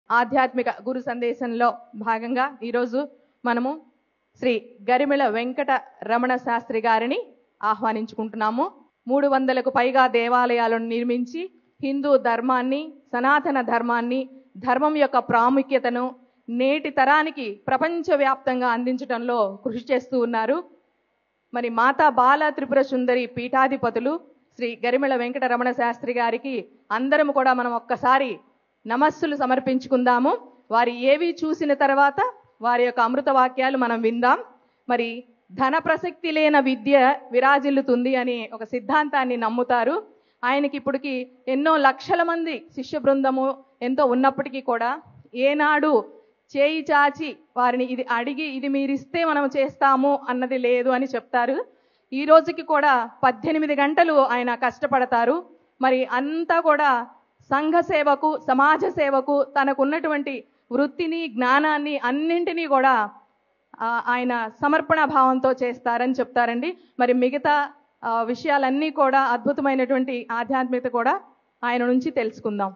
ఆధ్యాత్మిక గురు సందేశంలో భాగంగా ఈరోజు మనము శ్రీ గరిమెళ వెంకట రమణ శాస్త్రి గారిని ఆహ్వానించుకుంటున్నాము. 300కు పైగా దేవాలయాలను నిర్మించి హిందూ ధర్మాన్ని, సనాతన ధర్మాన్ని, ధర్మం యొక్క ప్రాముఖ్యతను నేటి తరానికి ప్రపంచవ్యాప్తంగా అందించడంలో కృషి చేస్తూ ఉన్నారు. మరి మాతా బాల త్రిపుర సుందరి పీఠాధిపతులు శ్రీ గరిమెళ వెంకట రమణ శాస్త్రి గారికి అందరం కూడా మనం ఒక్కసారి నమస్సులు సమర్పించుకుందాము. వారి ఏవి చూసిన తర్వాత వారి యొక్క అమృత వాక్యాలు మనం విందాం. మరి ధన ప్రసక్తి లేని విద్య విరాజిల్లుతుంది అని ఒక సిద్ధాంతాన్ని నమ్ముతారు. ఆయనకి ఇప్పటికి ఎన్నో లక్షల మంది శిష్య బృందము ఎంతో ఉన్నప్పటికీ కూడా ఏనాడు చేయి చాచి వారిని ఇది అడిగి ఇది మీరిస్తే మనం చేస్తాము అన్నది లేదు అని చెప్తారు. ఈ రోజుకి కూడా 18 గంటలు ఆయన కష్టపడతారు. మరి అంతా కూడా సంఘ సేవకు, సమాజ సేవకు తనకున్నటువంటి వృత్తిని, జ్ఞానాన్ని అన్నింటినీ కూడా ఆయన సమర్పణ భావంతో చేస్తారని చెప్తారండి. మరి మిగతా విషయాలన్నీ కూడా అద్భుతమైనటువంటి ఆధ్యాత్మికత కూడా ఆయన నుంచి తెలుసుకుందాం.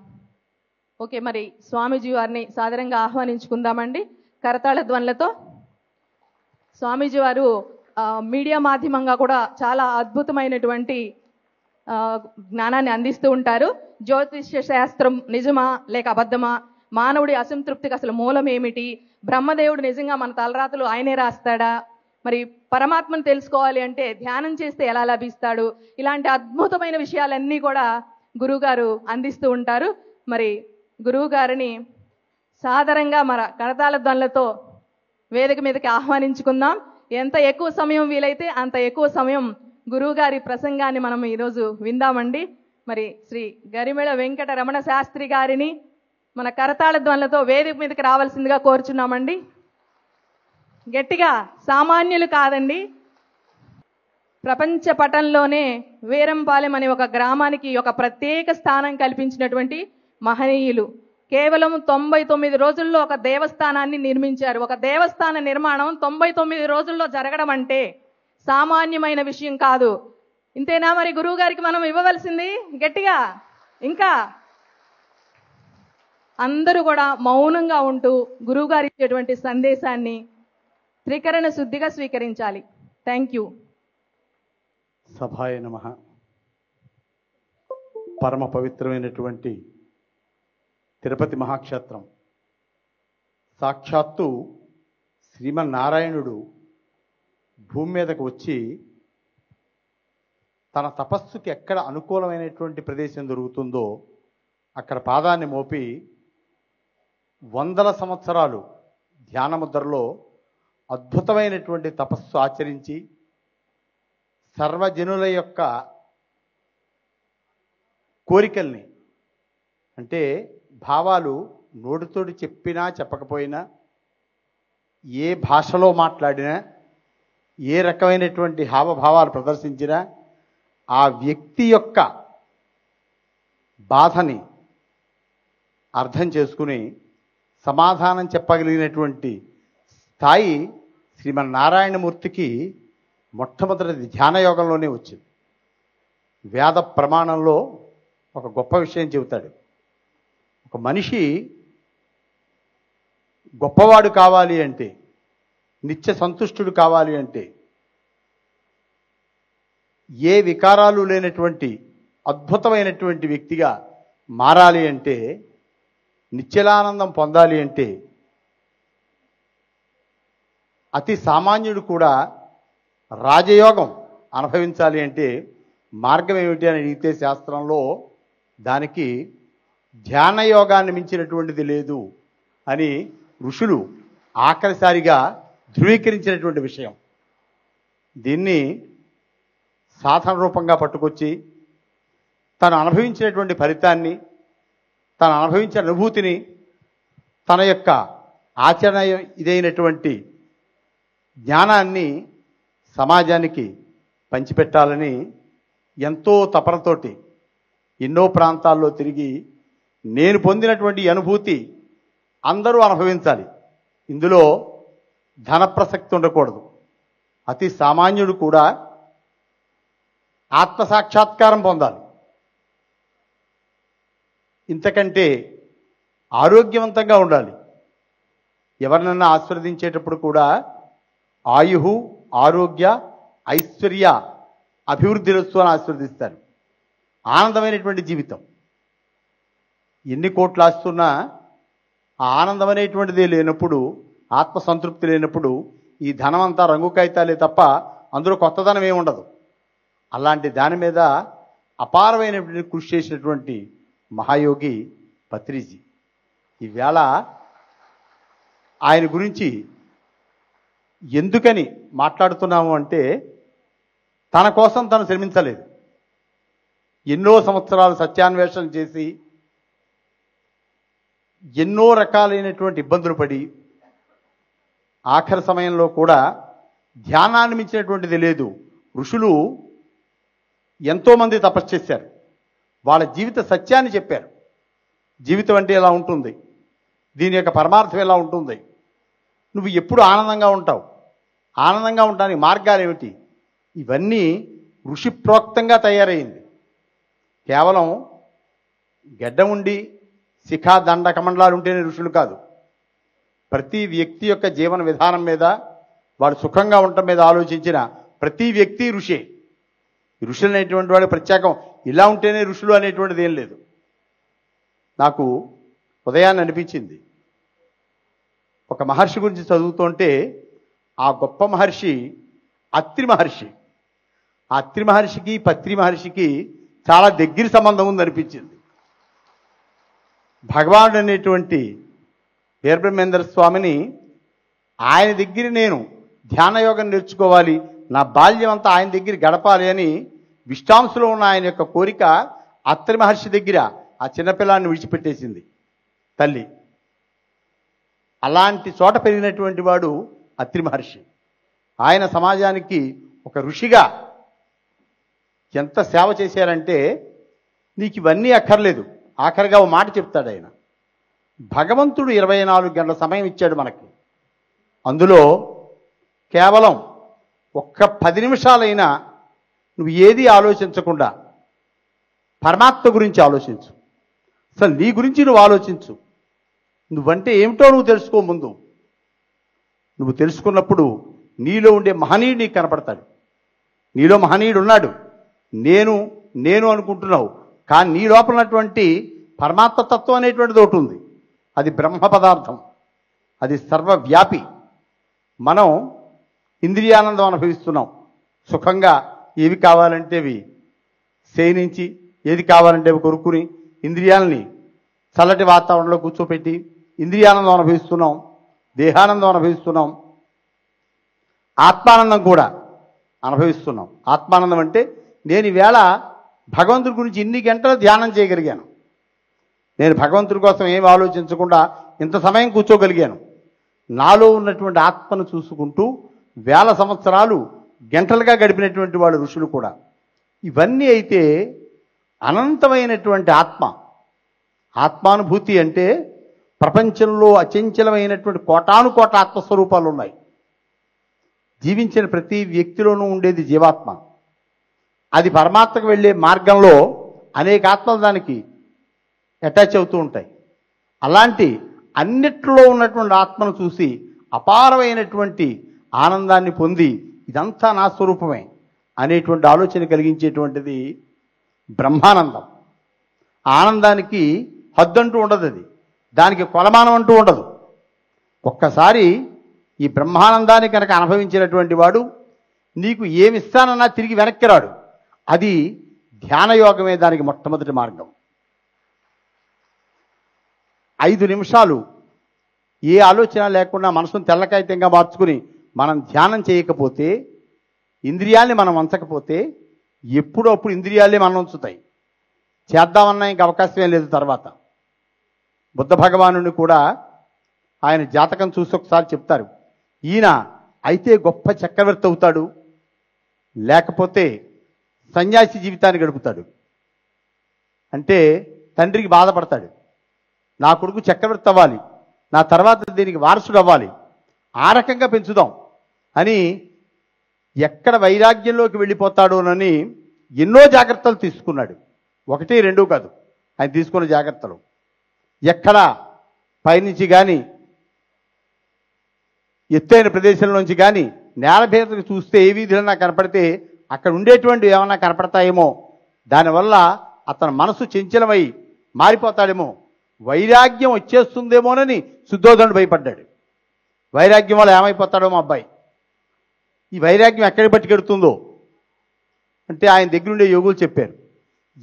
ఓకే, మరి స్వామీజీ వారిని సాదరంగా ఆహ్వానించుకుందామండి కరతాళ ధ్వనులతో. స్వామీజీ వారు మీడియా మాధ్యమంగా కూడా చాలా అద్భుతమైనటువంటి జ్ఞానాన్ని అందిస్తూ ఉంటారు. జ్యోతిష్య శాస్త్రం నిజమా లేక అబద్ధమా, మానవుడి అసంతృప్తికి అసలు మూలం ఏమిటి, బ్రహ్మదేవుడు నిజంగా మన తలరాతలు ఆయనే రాస్తాడా, మరి పరమాత్మను తెలుసుకోవాలి అంటే ధ్యానం చేస్తే ఎలా లభిస్తాడు, ఇలాంటి అద్భుతమైన విషయాలన్నీ కూడా గురువుగారు అందిస్తూ ఉంటారు. మరి గురువు గారిని సాదరంగా మన కరతాళ ధ్వనులతో వేదిక మీదకి ఆహ్వానించుకుందాం. ఎంత ఎక్కువ సమయం వీలైతే అంత ఎక్కువ సమయం గురువు గారి ప్రసంగాన్ని మనం ఈరోజు విందామండి. మరి శ్రీ గరిమెళ వెంకట రమణ శాస్త్రి గారిని మన కరతాళ ధ్వనులతో వేదిక మీదకి రావాల్సిందిగా కోరుచున్నామండి. గట్టిగా, సామాన్యులు కాదండి. ప్రపంచ పటంలోనే వీరంపాలెం అనే ఒక గ్రామానికి ఒక ప్రత్యేక స్థానం కల్పించినటువంటి మహనీయులు. కేవలం 99 రోజుల్లో ఒక దేవస్థానాన్ని నిర్మించారు. ఒక దేవస్థాన నిర్మాణం 99 రోజుల్లో జరగడం అంటే సామాన్యమైన విషయం కాదు. ఇంతేనా మరి గురువు గారికి మనం ఇవ్వవలసింది? గట్టిగా ఇంకా అందరూ కూడా మౌనంగా ఉంటూ గురువు గారు ఇచ్చేటువంటి సందేశాన్ని త్రికరణ శుద్ధిగా స్వీకరించాలి. Thank you. సభాయ నమః. పరమ పవిత్రమైనటువంటి తిరుపతి మహాక్షేత్రం సాక్షాత్తు శ్రీమన్నారాయణుడు భూమి మీదకు వచ్చి తన తపస్సుకి ఎక్కడ అనుకూలమైనటువంటి ప్రదేశం దొరుకుతుందో అక్కడ పాదాన్ని మోపి 100 సంవత్సరాలు ధ్యానముద్రలో అద్భుతమైనటువంటి తపస్సు ఆచరించి సర్వజనుల యొక్క కోరికల్ని, అంటే భావాలు నోటితోటి చెప్పినా చెప్పకపోయినా, ఏ భాషలో మాట్లాడినా, ఏ రకమైనటువంటి హావభావాలు ప్రదర్శించినా ఆ వ్యక్తి యొక్క బాధని అర్థం చేసుకుని సమాధానం చెప్పగలిగినటువంటి స్థాయి శ్రీమన్నారాయణమూర్తికి మొట్టమొదటి ధ్యానయోగంలోనే వచ్చింది. వేద ప్రమాణంలో ఒక గొప్ప విషయం చెబుతాడు. ఒక మనిషి గొప్పవాడు కావాలి అంటే, నిత్య సంతుష్టుడు కావాలి అంటే, ఏ వికారాలు లేనటువంటి అద్భుతమైనటువంటి వ్యక్తిగా మారాలి అంటే, నిత్యలానందం పొందాలి అంటే, అతి సామాన్యుడు కూడా రాజయోగం అనుభవించాలి అంటే మార్గం ఏమిటి అని అడిగితే శాస్త్రంలో దానికి ధ్యాన యోగాన్ని మించినటువంటిది లేదు అని ఋషులు ఆఖరిసారిగా ధృవీకరించినటువంటి విషయం. దీన్ని సాధన రూపంగా పట్టుకొచ్చి తను అనుభవించినటువంటి ఫలితాన్ని, తను అనుభవించిన అనుభూతిని తన యొక్క ఆచరణ ఇదైనటువంటి జ్ఞానాన్ని సమాజానికి పంచిపెట్టాలని ఎంతో తపనతోటి ఎన్నో ప్రాంతాల్లో తిరిగి నేను పొందినటువంటి అనుభూతి అందరూ అనుభవించాలి, ఇందులో ధన ప్రసక్తి ఉండకూడదు, అతి సామాన్యుడు కూడా ఆత్మసాక్షాత్కారం పొందాలి, ఇంతకంటే ఆరోగ్యవంతంగా ఉండాలి. ఎవరినన్నా ఆశీర్వదించేటప్పుడు కూడా ఆయు ఆరోగ్య ఐశ్వర్య అభివృద్ధిరస్తు అని ఆశీర్వదిస్తారు. ఆనందమైనటువంటి జీవితం. ఎన్ని కోట్లు ఆస్తున్నా ఆ ఆనందం అనేటువంటిదే లేనప్పుడు, ఆత్మసంతృప్తి లేనప్పుడు ఈ ధనం అంతా రంగు కాగితాలే తప్ప అందులో కొత్తదనం ఏమి ఉండదు. అలాంటి దాని మీద అపారమైనటువంటి కృషి చేసినటువంటి మహాయోగి పత్రిజీ. ఈవేళ ఆయన గురించి ఎందుకని మాట్లాడుతున్నాము అంటే, తన కోసం తను శ్రమించలేదు. ఎన్నో సంవత్సరాలు సత్యాన్వేషణ చేసి ఎన్నో రకాలైనటువంటి ఇబ్బందులు పడి ఆఖరి సమయంలో కూడా ధ్యానాన్ని మించినటువంటిది లేదు. ఋషులు ఎంతోమంది తపస్సు చేశారు. వాళ్ళ జీవిత సత్యాన్ని చెప్పారు. జీవితం అంటే ఎలా ఉంటుంది, దీని యొక్క పరమార్థం ఎలా ఉంటుంది, నువ్వు ఎప్పుడు ఆనందంగా ఉంటావు, ఆనందంగా ఉండడానికి మార్గాలు ఏమిటి, ఇవన్నీ ఋషిప్రోక్తంగా తయారైంది. కేవలం గెడ్డ ఉండి శిఖా దండ కమండలాలు ఉంటేనే ఋషులు కాదు. ప్రతి వ్యక్తి యొక్క జీవన విధానం మీద, వాడు సుఖంగా ఉండటం మీద ఆలోచించిన ప్రతి వ్యక్తి ఋషే. ఋషులు అనేటువంటి వాడు ప్రత్యేకం ఇలా ఉంటేనే ఋషులు అనేటువంటిది ఏం లేదు. నాకు ఉదయాన్ని అనిపించింది, ఒక మహర్షి గురించి చదువుతుంటే ఆ గొప్ప మహర్షి అత్రి మహర్షి. ఆ అత్రి మహర్షికి పత్రి మహర్షికి చాలా దగ్గర సంబంధం ఉందనిపించింది. భగవానుడు అనేటువంటి వీరబ్రహ్మేంద్ర స్వామిని ఆయన దగ్గర నేను ధ్యానయోగం నేర్చుకోవాలి, నా బాల్యం అంతా ఆయన దగ్గర గడపాలి అని విష్టాంశలో ఉన్న ఆయన యొక్క కోరిక అత్రి మహర్షి దగ్గర ఆ చిన్నపిల్లాన్ని విడిచిపెట్టేసింది తల్లి. అలాంటి చోట పెరిగినటువంటి వాడు అత్రి మహర్షి. ఆయన సమాజానికి ఒక ఋషిగా ఎంత సేవ చేశారంటే, నీకు ఇవన్నీ అక్కర్లేదు. ఆఖరిగా ఓ మాట చెప్తాడు ఆయన, భగవంతుడు 24 గంటల సమయం ఇచ్చాడు మనకి. అందులో కేవలం ఒక్క 10 నిమిషాలైనా నువ్వు ఏది ఆలోచించకుండా పరమాత్మ గురించి ఆలోచించు. అసలు నీ గురించి నువ్వు ఆలోచించు. నువ్వంటే ఏమిటో నువ్వు తెలుసుకో. ముందు నువ్వు తెలుసుకున్నప్పుడు నీలో ఉండే మహనీయుడు నీకు కనపడతాడు. నీలో మహనీయుడు ఉన్నాడు. నేను నేను అనుకుంటున్నావు, కానీ నీ లోపల ఉన్నటువంటి పరమాత్మతత్వం అనేటువంటిది ఒకటి ఉంది. అది బ్రహ్మ పదార్థం, అది సర్వవ్యాపి. మనం ఇంద్రియానందం అనుభవిస్తున్నాం. సుఖంగా ఏవి కావాలంటే అవి సేనించి, ఏది కావాలంటే అవి కొరుక్కుని, ఇంద్రియాలని చల్లటి వాతావరణంలో కూర్చోపెట్టి ఇంద్రియానందం అనుభవిస్తున్నాం, దేహానందం అనుభవిస్తున్నాం, ఆత్మానందం కూడా అనుభవిస్తున్నాం. ఆత్మానందం అంటే నేను ఈవేళ భగవంతుడి గురించి ఇన్ని గంటలు ధ్యానం చేయగలిగాను. నేను భగవంతుడి కోసం ఏమి ఆలోచించకుండా ఇంత సమయం కూర్చోగలిగాను. నాలో ఉన్నటువంటి ఆత్మను చూసుకుంటూ వేల సంవత్సరాలు గంటలుగా గడిపినటువంటి వాళ్ళు ఋషులు కూడా. ఇవన్నీ అయితే అనంతమైనటువంటి ఆత్మానుభూతి అంటే ప్రపంచంలో అచంచలమైనటువంటి కోటాను కోట్ల ఆత్మస్వరూపాలు ఉన్నాయి. జీవించిన ప్రతి వ్యక్తిలోనూ ఉండేది జీవాత్మ. అది పరమాత్మకు వెళ్ళే మార్గంలో అనేక ఆత్మలు దానికి అటాచ్ అవుతూ ఉంటాయి. అలాంటి అన్నిట్లో ఉన్నటువంటి ఆత్మను చూసి అపారమైనటువంటి ఆనందాన్ని పొంది ఇదంతా నా స్వరూపమే అనేటువంటి ఆలోచన కలిగించేటువంటిది బ్రహ్మానందం. ఆనందానికి హద్దంటూ ఉండదు, అది దానికి కొలమానం అంటూ ఉండదు. ఒక్కసారి ఈ బ్రహ్మానందాన్ని కనుక అనుభవించినటువంటి వాడు నీకు ఏమిస్తానన్నా తిరిగి వెనక్కి రాడు. అది ధ్యానయోగమే దానికి మొట్టమొదటి మార్గం. 5 నిమిషాలు ఏ ఆలోచన లేకుండా మనసును తెల్లకాయితంగా మార్చుకుని మనం ధ్యానం చేయకపోతే, ఇంద్రియాల్ని మనం వంచకపోతే ఎప్పుడో అప్పుడు ఇంద్రియాలే మనం ఉంచుతాయి. చేద్దామన్నా ఇంక అవకాశమే లేదు. తర్వాత బుద్ధ భగవానుని కూడా ఆయన జాతకం చూసి ఒకసారి చెప్తారు, ఈయన అయితే గొప్ప చక్రవర్తి అవుతాడు, లేకపోతే సన్యాసి జీవితాన్ని గడుపుతాడు. అంటే తండ్రికి బాధపడతాడు, నా కొడుకు చక్రవర్తి అవ్వాలి, నా తర్వాత దీనికి వారసుడు అవ్వాలి, ఆ రకంగా పెంచుదాం అని ఎక్కడ వైరాగ్యంలోకి వెళ్ళిపోతాడోనని ఎన్నో జాగ్రత్తలు తీసుకున్నాడు. 1, 2 కాదు ఆయన తీసుకున్న జాగ్రత్తలు. ఎక్కడ పైనుంచి కానీ ఎత్తైన ప్రదేశం నుంచి కానీ నేల మీదకి చూస్తే ఏ వీధులన్నా కనపడితే అక్కడ ఉండేటువంటి ఏమన్నా కనపడతాయేమో, దానివల్ల అతని మనసు చంచలమై మారిపోతాడేమో, వైరాగ్యం వచ్చేస్తుందేమోనని శుద్ధోధనుడు భయపడ్డాడు. వైరాగ్యం వల్ల ఏమైపోతాడో మా అబ్బాయి, ఈ వైరాగ్యం ఎక్కడికి పట్టుకెడుతుందో అంటే ఆయన దగ్గరుండే యోగులు చెప్పారు,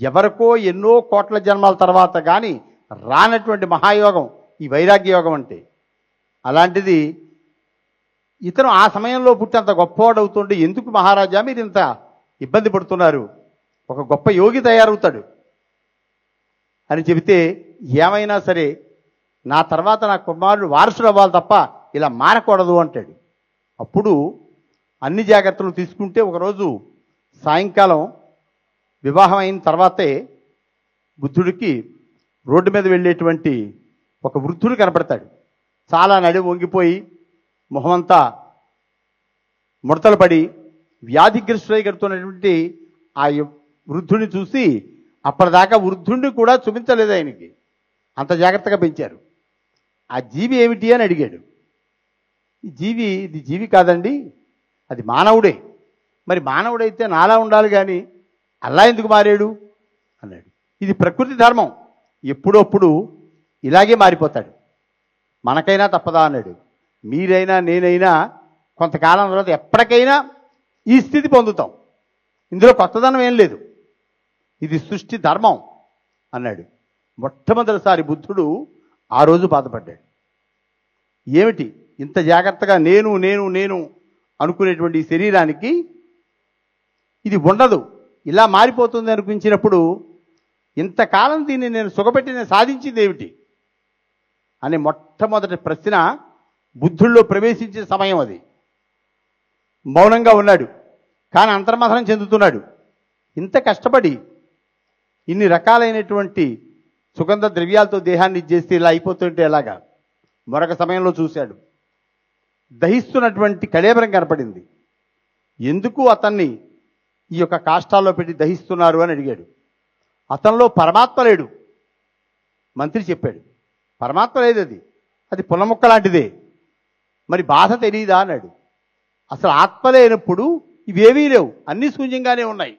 ఎవరికో ఎన్నో కోట్ల జన్మాల తర్వాత కానీ రానటువంటి మహాయోగం ఈ వైరాగ్య యోగం అంటే. అలాంటిది ఇతను ఆ సమయంలో పుట్టి అంత గొప్పవాడు అవుతుంటే ఎందుకు మహారాజా మీరు ఇంత ఇబ్బంది పడుతున్నారు, ఒక గొప్ప యోగి తయారవుతాడు అని చెబితే, ఏమైనా సరే నా తర్వాత నా కుమారుడు వారసుడు అవ్వాలి తప్ప ఇలా మారకూడదు అంటాడు. అప్పుడు అన్ని జాగ్రత్తలు తీసుకుంటే ఒకరోజు సాయంకాలం వివాహం అయిన తర్వాతే బుద్ధుడికి రోడ్డు మీద వెళ్ళేటువంటి ఒక వృద్ధుడు కనపడతాడు. చాలా నడుము వంగిపోయి మొహమంతా ముడతలు పడి వ్యాధిగ్రస్తుడై కడుతున్నటువంటి ఆ వృద్ధుడిని చూసి, అప్పటిదాకా వృద్ధుడిని కూడా చూపించలేదు ఆయనకి, అంత జాగ్రత్తగా పెంచారు. ఆ జీవి ఏమిటి అని అడిగాడు. ఇది జీవి కాదండి, అది మానవుడే. మరి మానవుడైతే నాలా ఉండాలి కానీ అలా ఎందుకు మారాడు అన్నాడు. ఇది ప్రకృతి ధర్మం, ఎప్పుడప్పుడు ఇలాగే మారిపోతాడు, మనకైనా తప్పదా అన్నాడు. మీరైనా నేనైనా కొంతకాలం తర్వాత ఎప్పటికైనా ఈ స్థితి పొందుతాం, ఇందులో కొత్తదనం ఏం లేదు, ఇది సృష్టి ధర్మం అన్నాడు. మొట్టమొదటిసారి బుద్ధుడు ఆ రోజు బాధపడ్డాడు. ఏమిటి ఇంత జాగ్రత్తగా నేను నేను నేను అనుకునేటువంటి ఈ శరీరానికి ఇది ఉండదు, ఇలా మారిపోతుంది అనిపించినప్పుడు ఇంతకాలం దీన్ని నేను సుఖపెట్టి నేను సాధించింది ఏమిటి అనే మొట్టమొదటి ప్రశ్న బుద్ధుల్లో ప్రవేశించే సమయం అది. మౌనంగా ఉన్నాడు, కానీ అంతర్మథనం చెందుతున్నాడు. ఇంత కష్టపడి ఇన్ని రకాలైనటువంటి సుగంధ ద్రవ్యాలతో దేహాన్ని ఇచ్చేస్తే ఇలా అయిపోతుంటే ఎలాగా. మరొక సమయంలో చూశాడు, దహిస్తున్నటువంటి కళేబరం కనపడింది. ఎందుకు అతన్ని ఈ యొక్క కాష్టాల్లో పెట్టి దహిస్తున్నారు అని అడిగాడు. అతనిలో పరమాత్మ లేడు. మంత్రి చెప్పాడు, పరమాత్మ లేదు, అది పుల్లముక్క లాంటిదే, మరి బాధ తెలియదా అన్నాడు. అసలు ఆత్మ లేనప్పుడు ఇవేవీ లేవు, అన్నీ శూన్యంగానే ఉన్నాయి.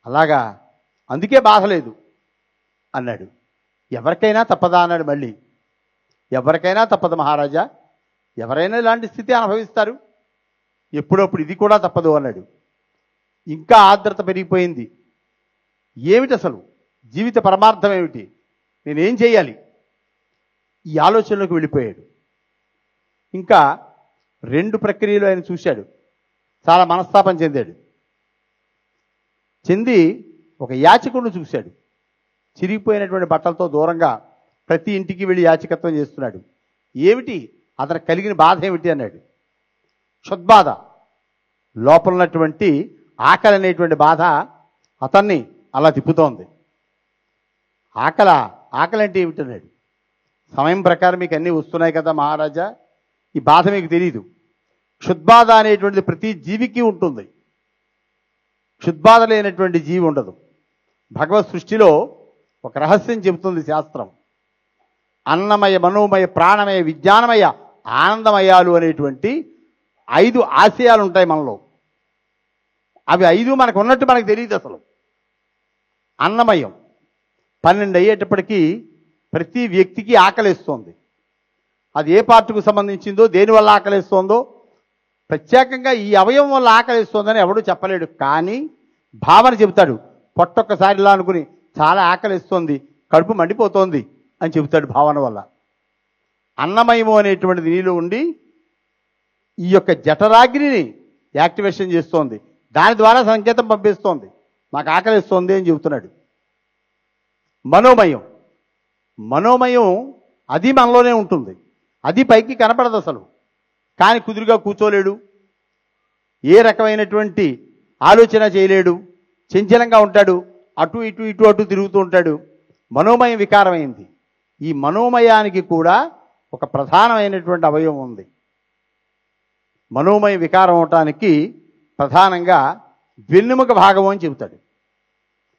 అలాగా, అందుకే బాధ లేదు అన్నాడు. ఎవరికైనా తప్పదా అన్నాడు. మళ్ళీ ఎవరికైనా తప్పదు మహారాజా, ఎవరైనా ఇలాంటి స్థితి అనుభవిస్తారు, ఎప్పుడప్పుడు ఇది కూడా తప్పదు అన్నాడు. ఇంకా ఆర్ద్రత పెరిగిపోయింది. ఏమిటి అసలు జీవిత పరమార్థం ఏమిటి, నేనేం చేయాలి, ఈ ఆలోచనలోకి వెళ్ళిపోయాడు. ఇంకా 2 ప్రక్రియలు ఆయన చూశాడు, చాలా మనస్తాపం చెందాడు. చెంది ఒక యాచకుడిని చూశాడు, చిరిగిపోయినటువంటి బట్టలతో దూరంగా ప్రతి ఇంటికి వెళ్ళి యాచకత్వం చేస్తున్నాడు. ఏమిటి అతనికి కలిగిన బాధ ఏమిటి అన్నాడు. క్షుద్బాధ, లోపల ఉన్నటువంటి ఆకలి అనేటువంటి బాధ అతన్ని అలా తిప్పుతోంది. ఆకలి అంటే ఏమిటి అన్నాడు. సమయం ప్రకారం మీకు అన్నీ వస్తున్నాయి కదా మహారాజా, ఈ బాధ మీకు తెలియదు. క్షుద్బాధ అనేటువంటిది ప్రతి జీవికి ఉంటుంది, క్షుద్బాధ లేనటువంటి జీవి ఉండదు. భగవత్ సృష్టిలో ఒక రహస్యం చెబుతుంది శాస్త్రం. అన్నమయ, మనోమయ, ప్రాణమయ, విజ్ఞానమయ, ఆనందమయాలు అనేటువంటి 5 ఆశయాలు ఉంటాయి మనలో. అవి 5 మనకు ఉన్నట్టు మనకు తెలియదు అసలు. అన్నమయం 12 అయ్యేటప్పటికీ ప్రతి వ్యక్తికి ఆకలిస్తోంది. అది ఏ పార్టుకు సంబంధించిందో, దేనివల్ల ఆకలిస్తోందో, ప్రత్యేకంగా ఈ అవయవం వల్ల ఆకలిస్తోందని ఎవడూ చెప్పలేడు. కానీ భావన చెబుతాడు, పొట్టొక్కసారిలా అనుకుని చాలా ఆకలిస్తోంది, కడుపు మండిపోతోంది అని చెబుతాడు భావన వల్ల. అన్నమయము అనేటువంటిది నీలో ఉండి ఈ యొక్క జఠరాగ్నిని యాక్టివేషన్ చేస్తోంది, దాని ద్వారా సంకేతం పంపిస్తోంది, నాకు ఆకలిస్తోంది అని చెబుతున్నాడు. మనోమయం అది మనలోనే ఉంటుంది, అది పైకి కనపడదు అసలు. కానీ కుదురుగా కూర్చోలేడు, ఏ రకమైనటువంటి ఆలోచన చేయలేడు, చంచలంగా ఉంటాడు, అటు ఇటు ఇటు అటు తిరుగుతూ ఉంటాడు. మనోమయం వికారమైంది. ఈ మనోమయానికి కూడా ఒక ప్రధానమైనటువంటి అవయవం ఉంది. మనోమయ వికారం అవటానికి ప్రధానంగా వెన్నెముక భాగం అని చెబుతాడు.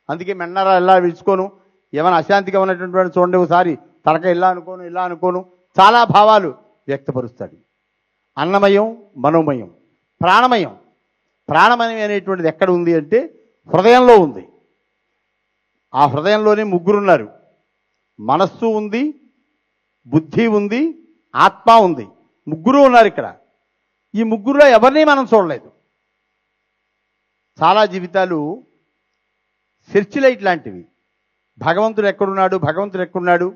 అందుకే మెన్నర ఎలా విలుచుకోను, ఏమైనా అశాంతిగా ఉన్నటువంటి చూడండి, ఒకసారి తలక ఇలా అనుకోను చాలా భావాలు వ్యక్తపరుస్తాడు. అన్నమయం, మనోమయం, ప్రాణమయం. ప్రాణమయం అనేటువంటిది ఎక్కడ ఉంది అంటే హృదయంలో ఉంది. ఆ హృదయంలోనే ముగ్గురున్నారు. మనస్సు ఉంది, బుద్ధి ఉంది, ఆత్మ ఉంది. ముగ్గురు ఉన్నారు ఇక్కడ. ఈ ముగ్గురులో ఎవరిని మనం చూడలేదు. చాలా జీవితాలు సెర్చ్ లైట్ లాంటివి. భగవంతుడు ఎక్కడున్నాడు,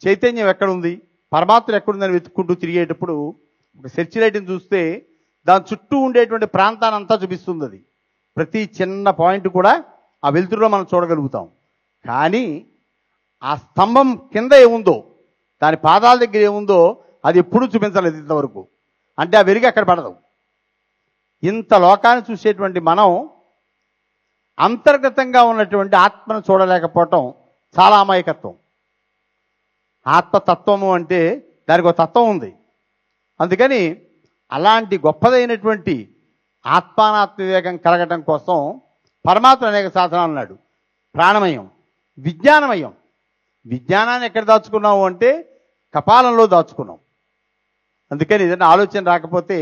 చైతన్యం ఎక్కడుంది, పరమాత్మ ఎక్కడుందని వెతుక్కుంటూ తిరిగేటప్పుడు ఒక సెర్చ్ లైట్ని చూస్తే దాని చుట్టూ ఉండేటువంటి ప్రాంతాన్ని అంతా చూపిస్తుంది. అది ప్రతి చిన్న పాయింట్ కూడా ఆ వెలుతురులో మనం చూడగలుగుతాం. కానీ ఆ స్తంభం కింద ఏముందో, దాని పాదాల దగ్గర ఏముందో అది ఎప్పుడూ చూపించలేదు ఇంతవరకు. అంటే ఆ వెలుగు అక్కడ పడదు. ఇంత లోకాన్ని చూసేటువంటి మనం అంతర్గతంగా ఉన్నటువంటి ఆత్మను చూడలేకపోవటం చాలా అమాయకత్వం. ఆత్మతత్వము అంటే దానికి ఒక తత్వం ఉంది. అందుకని అలాంటి గొప్పదైనటువంటి ఆత్మానాత్మ వివేకం కలగటం కోసం పరమాత్మ అనేక సాధనాలు అన్నాడు. ప్రాణమయం, విజ్ఞానమయం. విజ్ఞానాన్ని ఎక్కడ దాచుకున్నావు అంటే కపాలంలో దాచుకున్నాం. అందుకని ఏదైనా ఆలోచన రాకపోతే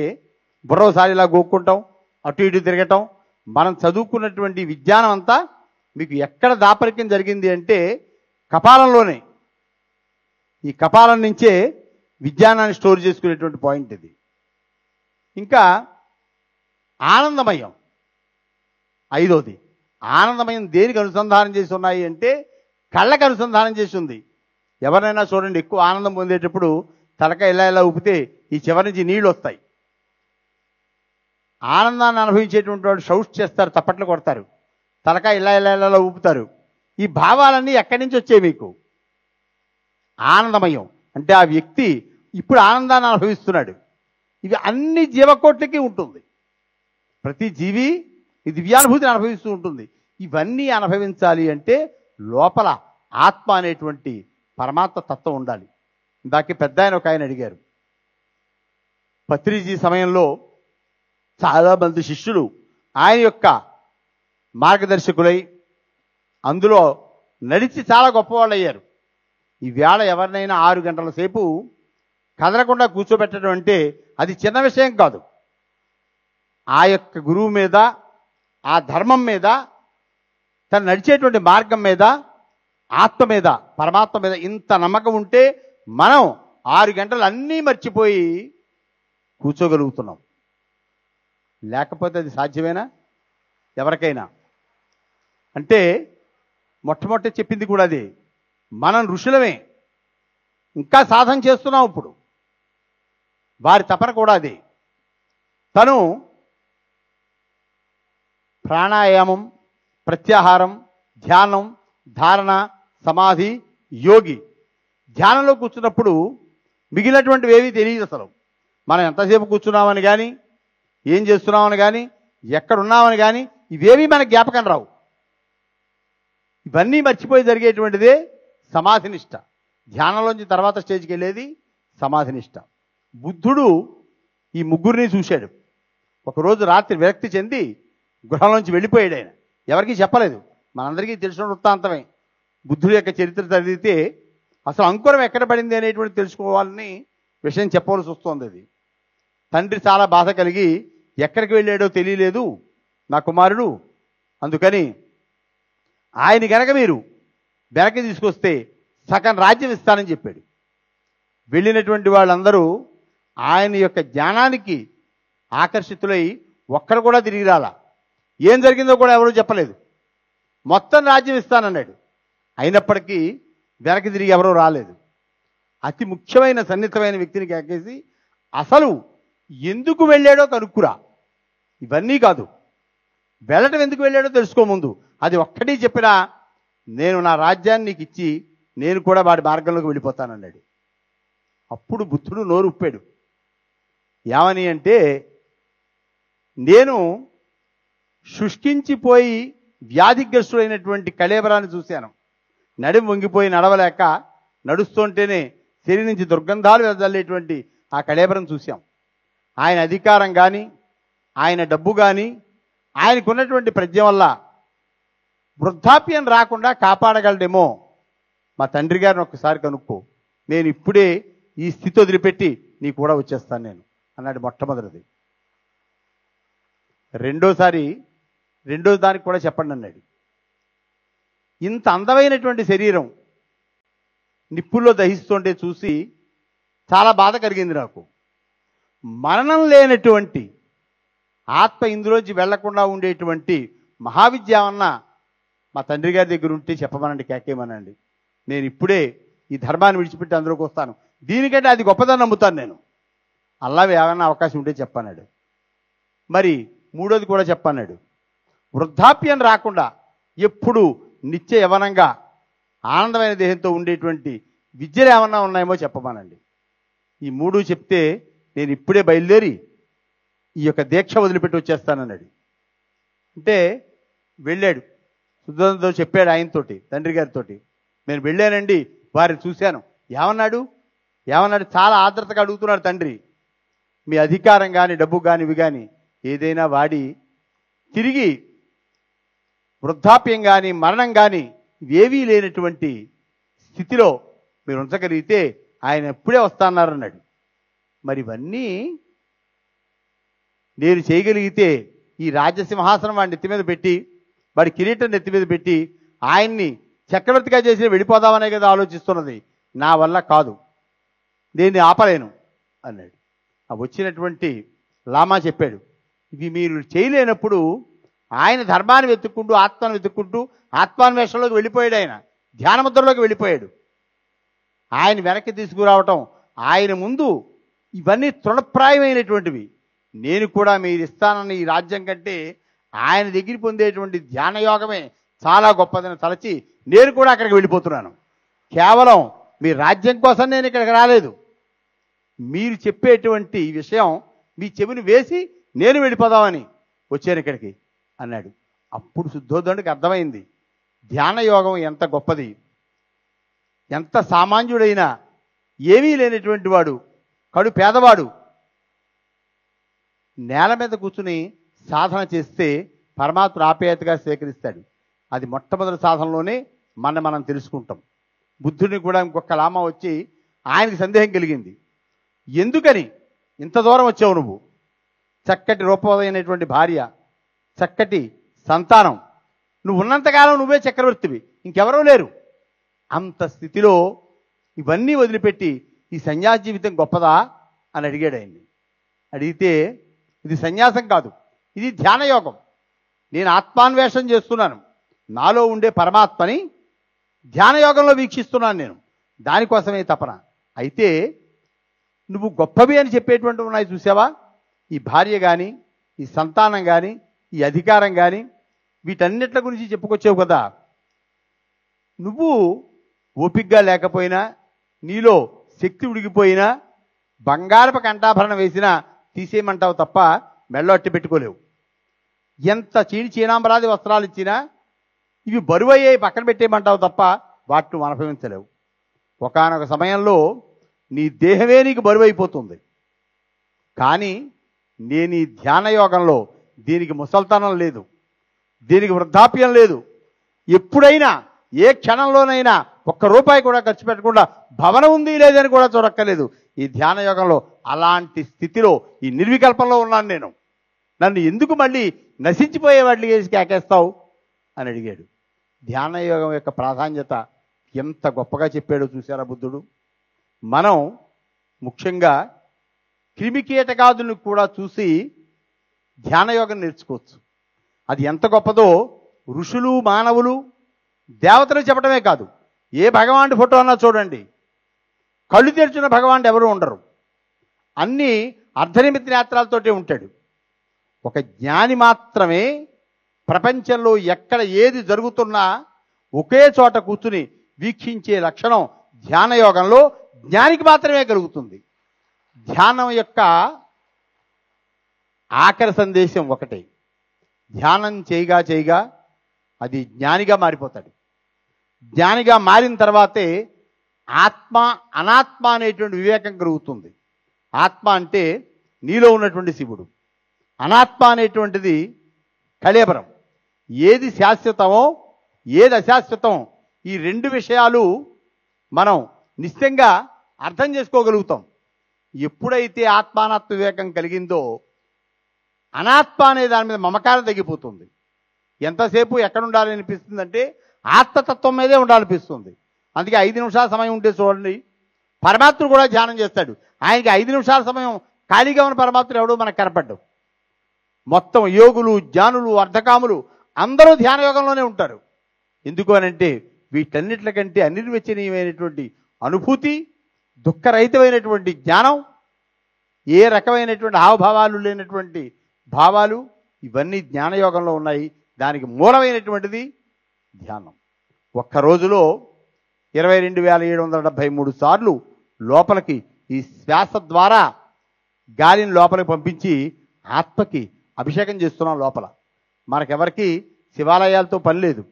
బుర్రోసారి ఇలా గోక్కుంటాం, అటు ఇటు తిరగటం. మనం చదువుకున్నటువంటి విజ్ఞానం అంతా మీకు ఎక్కడ దాపరికం జరిగింది అంటే కపాలంలోనే. ఈ కపాలం నుంచే విజ్ఞానాన్ని స్టోర్ చేసుకునేటువంటి పాయింట్ ఇది. ఇంకా ఆనందమయం ఐదోది. ఆనందమయం దేనికి అనుసంధానం చేసి ఉన్నాయి అంటే కళ్ళకి అనుసంధానం చేసి ఉంది. ఎవరైనా చూడండి, ఎక్కువ ఆనందం పొందేటప్పుడు తలక ఇలా ఊపితే ఈ చివరి నుంచి నీళ్ళు వస్తాయి. ఆనందాన్ని అనుభవించేటువంటి వాడు షౌట్ చేస్తారు, తప్పట్లు కొడతారు, తలక ఇలా ఊపుతారు. ఈ భావాలన్నీ ఎక్కడి నుంచి వచ్చాయి మీకు? ఆనందమయం అంటే ఆ వ్యక్తి ఇప్పుడు ఆనందాన్ని అనుభవిస్తున్నాడు. ఇది అన్ని జీవకోట్లకి ఉంటుంది. ప్రతి జీవి ఈ దివ్యానుభూతిని అనుభవిస్తూ ఉంటుంది. ఇవన్నీ అనుభవించాలి అంటే లోపల ఆత్మ అనేటువంటి పరమాత్మ తత్వం ఉండాలి. ఇందాక పెద్ద ఆయన ఒక ఆయన అడిగారు, పత్రిజీ సమయంలో చాలామంది శిష్యులు ఆయన యొక్క మార్గదర్శకులై అందులో నడిచి చాలా గొప్పవాళ్ళు అయ్యారు. ఈవేళ ఎవరినైనా 6 గంటల సేపు కదలకుండా కూర్చోబెట్టడం అంటే అది చిన్న విషయం కాదు. ఆ యొక్క గురువు మీద, ఆ ధర్మం మీద, తను నడిచేటువంటి మార్గం మీద, ఆత్మ మీద, పరమాత్మ మీద ఇంత నమ్మకం ఉంటే మనం 6 గంటలు అన్నీ మర్చిపోయి కూర్చోగలుగుతున్నాం. లేకపోతే అది సాధ్యమేనా ఎవరికైనా? అంటే మొట్టమొదటి చెప్పింది కూడా అదే. మనం ఋషులమే, ఇంకా సాధన చేస్తున్నాం. ఇప్పుడు వారి తపన కూడా అదే. తను ప్రాణాయామం, ప్రత్యాహారం, ధ్యానం, ధారణ, సమాధి, యోగి. ధ్యానంలో కూర్చున్నప్పుడు మిగిలినటువంటివి ఏవీ తెలియదు. అసలు మనం ఎంతసేపు కూర్చున్నామని కానీ, ఏం చేస్తున్నామని కానీ, ఎక్కడున్నామని కానీ ఇవేమీ మనకు జ్ఞాపకం రావు. ఇవన్నీ మర్చిపోయి జరిగేటువంటిదే సమాధినిష్ట. ధ్యానంలోంచి తర్వాత స్టేజ్కి వెళ్ళేది సమాధినిష్ట. బుద్ధుడు ఈ ముగ్గురిని చూశాడు. ఒకరోజు రాత్రి విరక్తి చెంది గృహంలోంచి వెళ్ళిపోయాడు. ఆయన ఎవరికీ చెప్పలేదు. మనందరికీ తెలిసిన వృత్తాంతమే. బుద్ధుడి యొక్క చరిత్ర చదివితే అసలు అంకురం ఎక్కడ పడింది అనేటువంటి తెలుసుకోవాలని విషయం చెప్పవలసి వస్తుంది. అది తండ్రి చాలా బాధ కలిగి ఎక్కడికి వెళ్ళాడో తెలియలేదు నా కుమారుడు, అందుకని ఆయన గనక మీరు వెనక్కి తీసుకొస్తే సగం రాజ్యం ఇస్తానని చెప్పాడు. వెళ్ళినటువంటి వాళ్ళందరూ ఆయన యొక్క జ్ఞానానికి ఆకర్షితులై ఒక్కరు కూడా తిరిగి రాలా. ఏం జరిగిందో కూడా ఎవరూ చెప్పలేదు. మొత్తం రాజ్యం ఇస్తానన్నాడు. అయినప్పటికీ వెనక్కి తిరిగి ఎవరూ రాలేదు. అతి ముఖ్యమైన సన్నిహితమైన వ్యక్తిని కేకేసి అసలు ఎందుకు వెళ్ళాడో కనుక్కురా. ఇవన్నీ కాదు, వెళ్ళటం ఎందుకు వెళ్ళాడో తెలుసుకో ముందు. అది ఒక్కటి చెప్పినా నేను నా రాజ్యాన్ని నీకు ఇచ్చి నేను కూడా వాడి మార్గంలోకి వెళ్ళిపోతానన్నాడు. అప్పుడు బుద్ధుడు నోరు ఉప్పాడు. ఏమని అంటే, నేను శుష్కించిపోయి వ్యాధిగ్రస్తుడైనటువంటి కళేబరాన్ని చూశాను. నడుం వంగిపోయి నడవలేక నడుస్తుంటేనే శరీరం నుంచి దుర్గంధాలు వెదజల్లేటువంటి ఆ కళేబరం చూశాం. ఆయన అధికారం కానీ, ఆయన డబ్బు కానీ, ఆయనకున్నటువంటి ప్రజ్ఞ వల్ల వృద్ధాప్యం రాకుండా కాపాడగలడేమో మా తండ్రి గారిని ఒక్కసారి కనుక్కో, నేను ఇప్పుడే ఈ స్థితి వదిలిపెట్టి నీ కూడా వచ్చేస్తాను నేను అన్నాడు మొట్టమొదటిది. రెండో దానికి కూడా చెప్పండి అన్నాడు. ఇంత అందమైనటువంటి శరీరం నిప్పుల్లో దహిస్తుంటే చూసి చాలా బాధ కలిగింది నాకు. మరణం లేనటువంటి ఆత్మ ఇందులోంచి వెళ్లకుండా ఉండేటువంటి మహావిద్య ఏమన్నా మా తండ్రి గారి దగ్గర ఉంటే చెప్పమనండి, కేకేమనండి. నేను ఇప్పుడే ఈ ధర్మాన్ని విడిచిపెట్టి అందులోకి వస్తాను, దీనికంటే అది గొప్పదని నమ్ముతాను నేను. అల్లావి ఏమన్నా అవకాశం ఉంటే చెప్పన్నాడు. మరి మూడోది కూడా చెప్పన్నాడు, వృద్ధాప్యం రాకుండా ఎప్పుడు నిత్య యవనంగా ఆనందమైన దేహంతో ఉండేటువంటి విద్యలు ఏమన్నా ఉన్నాయేమో చెప్పమనండి. ఈ మూడు చెప్తే నేను ఇప్పుడే బయలుదేరి ఈ యొక్క దీక్ష వదిలిపెట్టి వచ్చేస్తానన్నాడు. అంటే వెళ్ళాడు, శుద్ధంతో చెప్పాడు ఆయనతోటి, తండ్రి గారితోటి. నేను వెళ్ళానండి, వారిని చూశాను. ఏమన్నాడు చాలా ఆర్ద్రతగా అడుగుతున్నాడు తండ్రి. మీ అధికారం కానీ డబ్బు కానీ ఇవి కానీ ఏదైనా వాడి తిరిగి వృద్ధాప్యం కానీ మరణం కానీ ఇవేవీ లేనటువంటి స్థితిలో మీరు ఉంచగలిగితే ఆయన ఎప్పుడే వస్తానన్నారన్నాడు. మరి ఇవన్నీ నేను చేయగలిగితే ఈ రాజ్యసింహాసనం వాడి నెత్తి మీద పెట్టి, వాడి కిరీటం నెత్తి మీద పెట్టి ఆయన్ని చక్రవర్తిగా చేసి వెళ్ళిపోదామనే కదా ఆలోచిస్తున్నది. నా వల్ల కాదు, దీన్ని ఆపలేను అన్నాడు. ఆ వచ్చినటువంటి లామా చెప్పాడు, ఇది మీరు చేయలేనప్పుడు ఆయన ధర్మాన్ని వెతుక్కుంటూ ఆత్మను వెతుక్కుంటూ ఆత్మాన్వేషణలోకి వెళ్ళిపోయాడు. ఆయన ధ్యానముద్రలోకి వెళ్ళిపోయాడు. ఆయన వెనక్కి తీసుకురావటం, ఆయన ముందు ఇవన్నీ తృణప్రాయమైనటువంటివి. నేను కూడా మీరు ఇస్తానన్న ఈ రాజ్యం కంటే ఆయన దగ్గర పొందేటువంటి ధ్యానయోగమే చాలా గొప్పదని తలచి నేను కూడా అక్కడికి వెళ్ళిపోతున్నాను. కేవలం మీ రాజ్యం కోసం నేను ఇక్కడికి రాలేదు, మీరు చెప్పేటువంటి విషయం మీ చెవిని వేసి నేను వెళ్ళిపోదామని వచ్చాను ఇక్కడికి అన్నాడు. అప్పుడు శుద్ధోదనుడికి అర్థమైంది ధ్యానయోగం ఎంత గొప్పది. ఎంత సామాన్యుడైనా ఏమీ లేనటువంటి వాడు, కడు పేదవాడు నేల మీద కూర్చుని సాధన చేస్తే పరమాత్మ ఆప్యాయతగా స్వీకరిస్తాడు. అది మొట్టమొదటి సాధనలోనే మనం తెలుసుకుంటాం. బుద్ధుడిని కూడా ఇంకొక లామా వచ్చి ఆయనకి సందేహం కలిగింది, ఎందుకని ఇంత దూరం వచ్చావు నువ్వు? చక్కటి రూపవదైనటువంటి భార్య, చక్కటి సంతానం, నువ్వు ఉన్నంతకాలం నువ్వే చక్రవర్తివి, ఇంకెవరూ లేరు. అంత స్థితిలో ఇవన్నీ వదిలిపెట్టి ఈ సన్యాస జీవితం గొప్పదా అని అడిగాడు ఆయన్ని. అడిగితే ఇది సన్యాసం కాదు, ఇది ధ్యానయోగం. నేను ఆత్మాన్వేషణ చేస్తున్నాను, నాలో ఉండే పరమాత్మని ధ్యానయోగంలో వీక్షిస్తున్నాను నేను, దానికోసమే తపన. అయితే నువ్వు గొప్పవి అని చెప్పేటువంటి ఉన్నాయి చూసావా, ఈ భార్య కానీ ఈ సంతానం కానీ ఈ అధికారం కానీ వీటన్నిటి గురించి చెప్పుకొచ్చావు కదా. నువ్వు ఓపికగా లేకపోయినా, నీలో శక్తి ఉడిగిపోయినా, బంగారపు కంఠాభరణం వేసినా తీసేయమంటావు తప్ప మెళ్ళో అట్టి పెట్టుకోలేవు. ఎంత చీనాంబరాది వస్త్రాలు ఇచ్చినా ఇవి బరువయ్యాయి పక్కన పెట్టేయమంటావు తప్ప వాటిని నువ్వు అనుభవించలేవు. ఒకానొక సమయంలో నీ దేహమే నీకు బరువైపోతుంది. కానీ నేను ఈ ధ్యానయోగంలో దీనికి ముసల్తనం లేదు, దీనికి వృద్ధాప్యం లేదు. ఎప్పుడైనా ఏ క్షణంలోనైనా ఒక్క రూపాయి కూడా ఖర్చు పెట్టకుండా భవనం ఉంది లేదని కూడా చూడక్కర్లేదు. ఈ ధ్యానయోగంలో అలాంటి స్థితిలో ఈ నిర్వికల్పంలో ఉన్నాను నేను, నన్ను ఎందుకు మళ్ళీ నశించిపోయే వాటికి వేసి కేకేస్తావు అని అడిగాడు. ధ్యానయోగం యొక్క ప్రాధాన్యత ఎంత గొప్పగా చెప్పాడో చూసారా బుద్ధుడు. మనం ముఖ్యంగా క్రిమికీటకాదులను కూడా చూసి ధ్యానయోగం నేర్చుకోవచ్చు. అది ఎంత గొప్పదో ఋషులు, మానవులు, దేవతలు చెప్పడమే కాదు, ఏ భగవానుడి ఫోటో అన్నా చూడండి, కళ్ళు తెరిచిన భగవానుడు ఎవరు ఉండరు, అన్నీ అర్ధనిమిత్త నేత్రాలతోటే ఉంటాడు. ఒక జ్ఞాని మాత్రమే ప్రపంచంలో ఎక్కడ ఏది జరుగుతున్నా ఒకే చోట కూర్చుని వీక్షించే లక్షణం ధ్యానయోగంలో జ్ఞానికి మాత్రమే కలుగుతుంది. ధ్యానం యొక్క ఆఖరి సందేశం ఒకటే, ధ్యానం చేయగా చేయగా అది జ్ఞానిగా మారిపోతాడు. జ్ఞానిగా మారిన తర్వాతే ఆత్మ అనాత్మ అనేటువంటి వివేకం కలుగుతుంది. ఆత్మ అంటే నీలో ఉన్నటువంటి శివుడు, అనాత్మ అనేటువంటిది కళేబరం. ఏది శాశ్వతమో ఏది అశాశ్వతం, ఈ రెండు విషయాలు మనం నిశ్చయంగా అర్థం చేసుకోగలుగుతాం. ఎప్పుడైతే ఆత్మానాత్మ వివేకం కలిగిందో అనాత్మ అనే దాని మీద మమకారం తగ్గిపోతుంది. ఎంతసేపు ఎక్కడ ఉండాలని అనిపిస్తుంది అంటే ఆత్మతత్వం మీదే ఉండాలనిపిస్తుంది. అందుకే 5 నిమిషాల సమయం ఉంటే చూడండి, పరమాత్ముడు కూడా ధ్యానం చేస్తాడు. ఆయనకి 5 నిమిషాల సమయం ఖాళీగా ఉన్న పరమాత్ముడు ఎవడో మనకు కనపడ్డు. మొత్తం యోగులు, జ్ఞానులు, అర్ధకాములు అందరూ ధ్యాన యోగంలోనే ఉంటారు. ఎందుకు అనంటే వీటన్నిటికంటే అనిర్వచనీయమైనటువంటి అనుభూతి, దుఃఖరహితమైనటువంటి జ్ఞానం, ఏ రకమైనటువంటి హావభావాలు లేనటువంటి భావాలు, ఇవన్నీ జ్ఞానయోగంలో ఉన్నాయి. దానికి మూలమైనటువంటిది ధ్యానం. ఒక్క రోజులో 22,773 సార్లు లోపలికి ఈ శ్వాస ద్వారా గాలిని లోపలికి పంపించి ఆత్మకి అభిషేకం చేస్తున్నాం. లోపల మనకెవరికి శివాలయాలతో పని లేదు.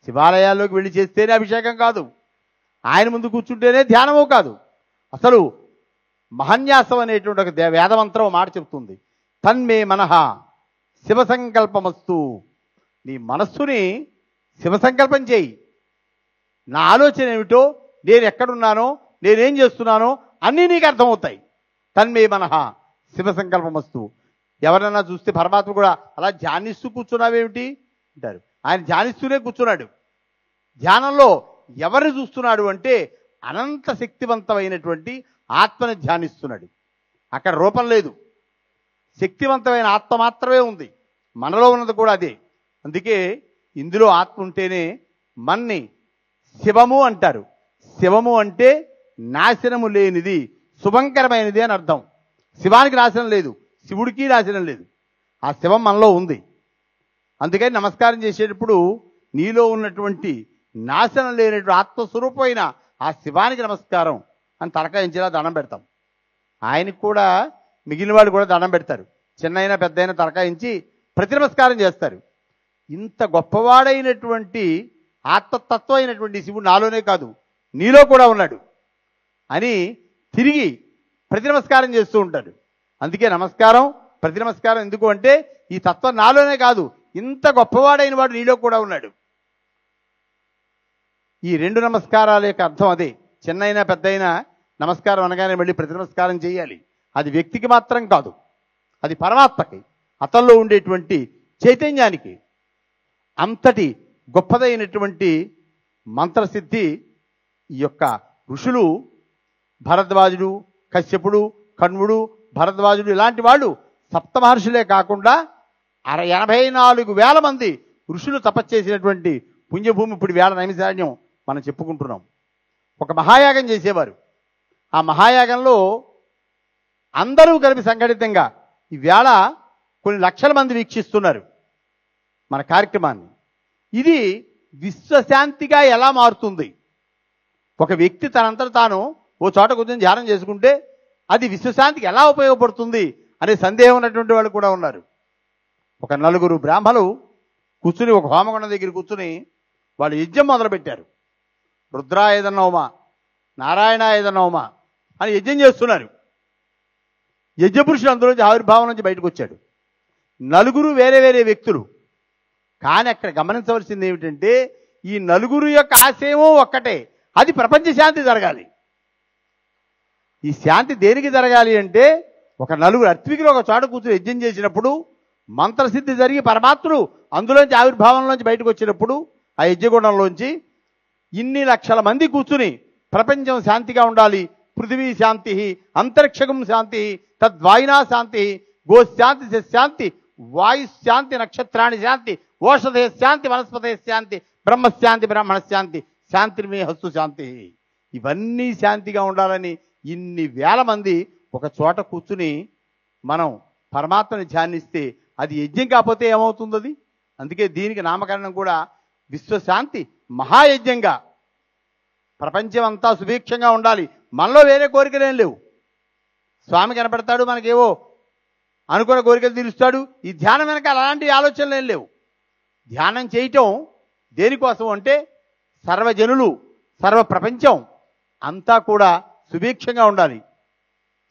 శివాలయాల్లోకి వెళ్ళి చేస్తేనే అభిషేకం కాదు, ఆయన ముందు కూర్చుంటేనే ధ్యానమో కాదు. అసలు మహన్యాసం అనేటువంటి ఒక వేదమంత్రం మాట చెప్తుంది, తన్మే మనః శివ సంకల్పమస్తు. నీ మనస్సుని శివ సంకల్పం చేయి. నా ఆలోచన ఏమిటో, నేను ఎక్కడున్నానో, నేనేం చేస్తున్నానో అన్నీ నీకు అర్థమవుతాయి. తన్మే మనః శివ సంకల్పమస్తు. ఎవరన్నా చూస్తే పరమాత్మ కూడా అలా ధ్యానిస్తూ కూర్చున్నావేమిటి అంటారు. ఆయన ధ్యానిస్తూనే కూర్చున్నాడు. ధ్యానంలో ఎవరిని చూస్తున్నాడు అంటే అనంత శక్తివంతమైనటువంటి ఆత్మని ధ్యానిస్తున్నాడు. అక్కడ రూపం లేదు, శక్తివంతమైన ఆత్మ మాత్రమే ఉంది. మనలో ఉన్నది కూడా అదే. అందుకే ఇందులో ఆత్మ ఉంటేనే మన్ని శివము అంటారు. శివము అంటే నాశనము లేనిది, శుభంకరమైనది అని అర్థం. శివానికి నాశనం లేదు, శివుడికి నాశనం లేదు. ఆ శివం మనలో ఉంది. అందుకని నమస్కారం చేసేటప్పుడు నీలో ఉన్నటువంటి నాశనం లేనటువంటి ఆత్మస్వరూపమైన ఆ శివానికి నమస్కారం అని తలకాయించేలా దండం పెడతాం. ఆయనకు కూడా మిగిలిన వాళ్ళు కూడా దండం పెడతారు. చిన్నైనా పెద్దయినా తలకాయించి ప్రతి నమస్కారం చేస్తారు. ఇంత గొప్పవాడైనటువంటి ఆత్మతత్వం అయినటువంటి శివుడు నాలోనే కాదు నీలో కూడా ఉన్నాడు అని తిరిగి ప్రతి నమస్కారం చేస్తూ ఉంటాడు. అందుకే నమస్కారం, ప్రతి నమస్కారం ఎందుకు అంటే ఈ తత్వం నాలోనే కాదు, ఇంత గొప్పవాడైన వాడు నీలో కూడా ఉన్నాడు. ఈ 2 నమస్కారాల యొక్క అర్థం అదే. చిన్నైనా పెద్దయినా నమస్కారం అనగానే మళ్ళీ ప్రతి నమస్కారం చేయాలి. అది వ్యక్తికి మాత్రం కాదు, అది పరమాత్మకి, అతల్లో ఉండేటువంటి చైతన్యానికి. అంతటి గొప్పదైనటువంటి మంత్రసిద్ధి ఈ యొక్క ఋషులు, భరద్వాజుడు, కశ్యపుడు, కణ్వుడు, భరద్వాజుడు ఇలాంటి వాళ్ళు సప్తమహర్షులే కాకుండా 84,000 మంది ఋషులు తపస్సు చేసినటువంటి పుణ్యభూమి ఇప్పుడు వేళ నైమిషారణ్యం మనం చెప్పుకుంటున్నాం. ఒక మహాయాగం చేసేవారు. ఆ మహాయాగంలో అందరూ కలిపి సంఘటితంగా ఈవేళ కొన్ని లక్షల మంది వీక్షిస్తున్నారు మన కార్యక్రమాన్ని. ఇది విశ్వశాంతిగా ఎలా మారుతుంది? ఒక వ్యక్తి తనంతట తాను ఓ చోట కూర్చొని ధ్యానం చేసుకుంటే అది విశ్వశాంతికి ఎలా ఉపయోగపడుతుంది అనే సందేహం ఉన్నటువంటి వాళ్ళు కూడా ఉన్నారు. ఒక 4 బ్రాహ్మలు కూర్చుని ఒక హోమగుండం దగ్గర కూర్చుని వాళ్ళు యజ్ఞం మొదలుపెట్టారు. రుద్రాయుధ నవమ, నారాయణాయుధ నవమ అని యజ్ఞం చేస్తున్నారు. యజ్ఞపురుషుడు అందులోంచి ఆవిర్భావం నుంచి బయటకు వచ్చాడు. 4 వేరే వేరే వ్యక్తులు. కానీ అక్కడ గమనించవలసింది ఏమిటంటే ఈ 4 యొక్క ఆశయమో ఒక్కటే, అది ప్రపంచ శాంతి జరగాలి. ఈ శాంతి దేనికి జరగాలి అంటే ఒక 4 అత్వికులు ఒక చోట కూర్చొని యజ్ఞం చేసినప్పుడు మంత్రసిద్ధి జరిగి పరమాత్ముడు అందులోంచి ఆవిర్భావంలోంచి బయటకు వచ్చినప్పుడు ఆ యజ్ఞగుండంలోంచి ఇన్ని లక్షల మంది కూర్చుని ప్రపంచం శాంతిగా ఉండాలి, పృథివీ శాంతి, అంతరిక్షకం శాంతి, తద్వాయునా శాంతి, గోశాంతి, శాంతి, వాయుశాంతి, నక్షత్రాణి శాంతి, ఓషధే శాంతి, వనస్పతే శాంతి, బ్రహ్మశాంతి, బ్రాహ్మణ శాంతి, శాంతిర్మే హస్తు శాంతి. ఇవన్నీ శాంతిగా ఉండాలని ఇన్ని వేల మంది ఒక చోట కూర్చుని మనం పరమాత్మని ధ్యానిస్తే అది యజ్ఞం కాకపోతే ఏమవుతుంది అది? అందుకే దీనికి నామకరణం కూడా విశ్వశాంతి మహాయజ్ఞంగా. ప్రపంచం అంతా సుభిక్షంగా ఉండాలి. మనలో వేరే కోరికలేం లేవు. స్వామి కనపడతాడు, మనకేవో అనుకున్న కోరికలు తీరుస్తాడు. ఈ ధ్యానం వెనక అలాంటి ఆలోచనలు ఏం లేవు. ధ్యానం చేయటం దేనికోసం అంటే సర్వజనులు, సర్వ ప్రపంచం అంతా కూడా సుభిక్షంగా ఉండాలి.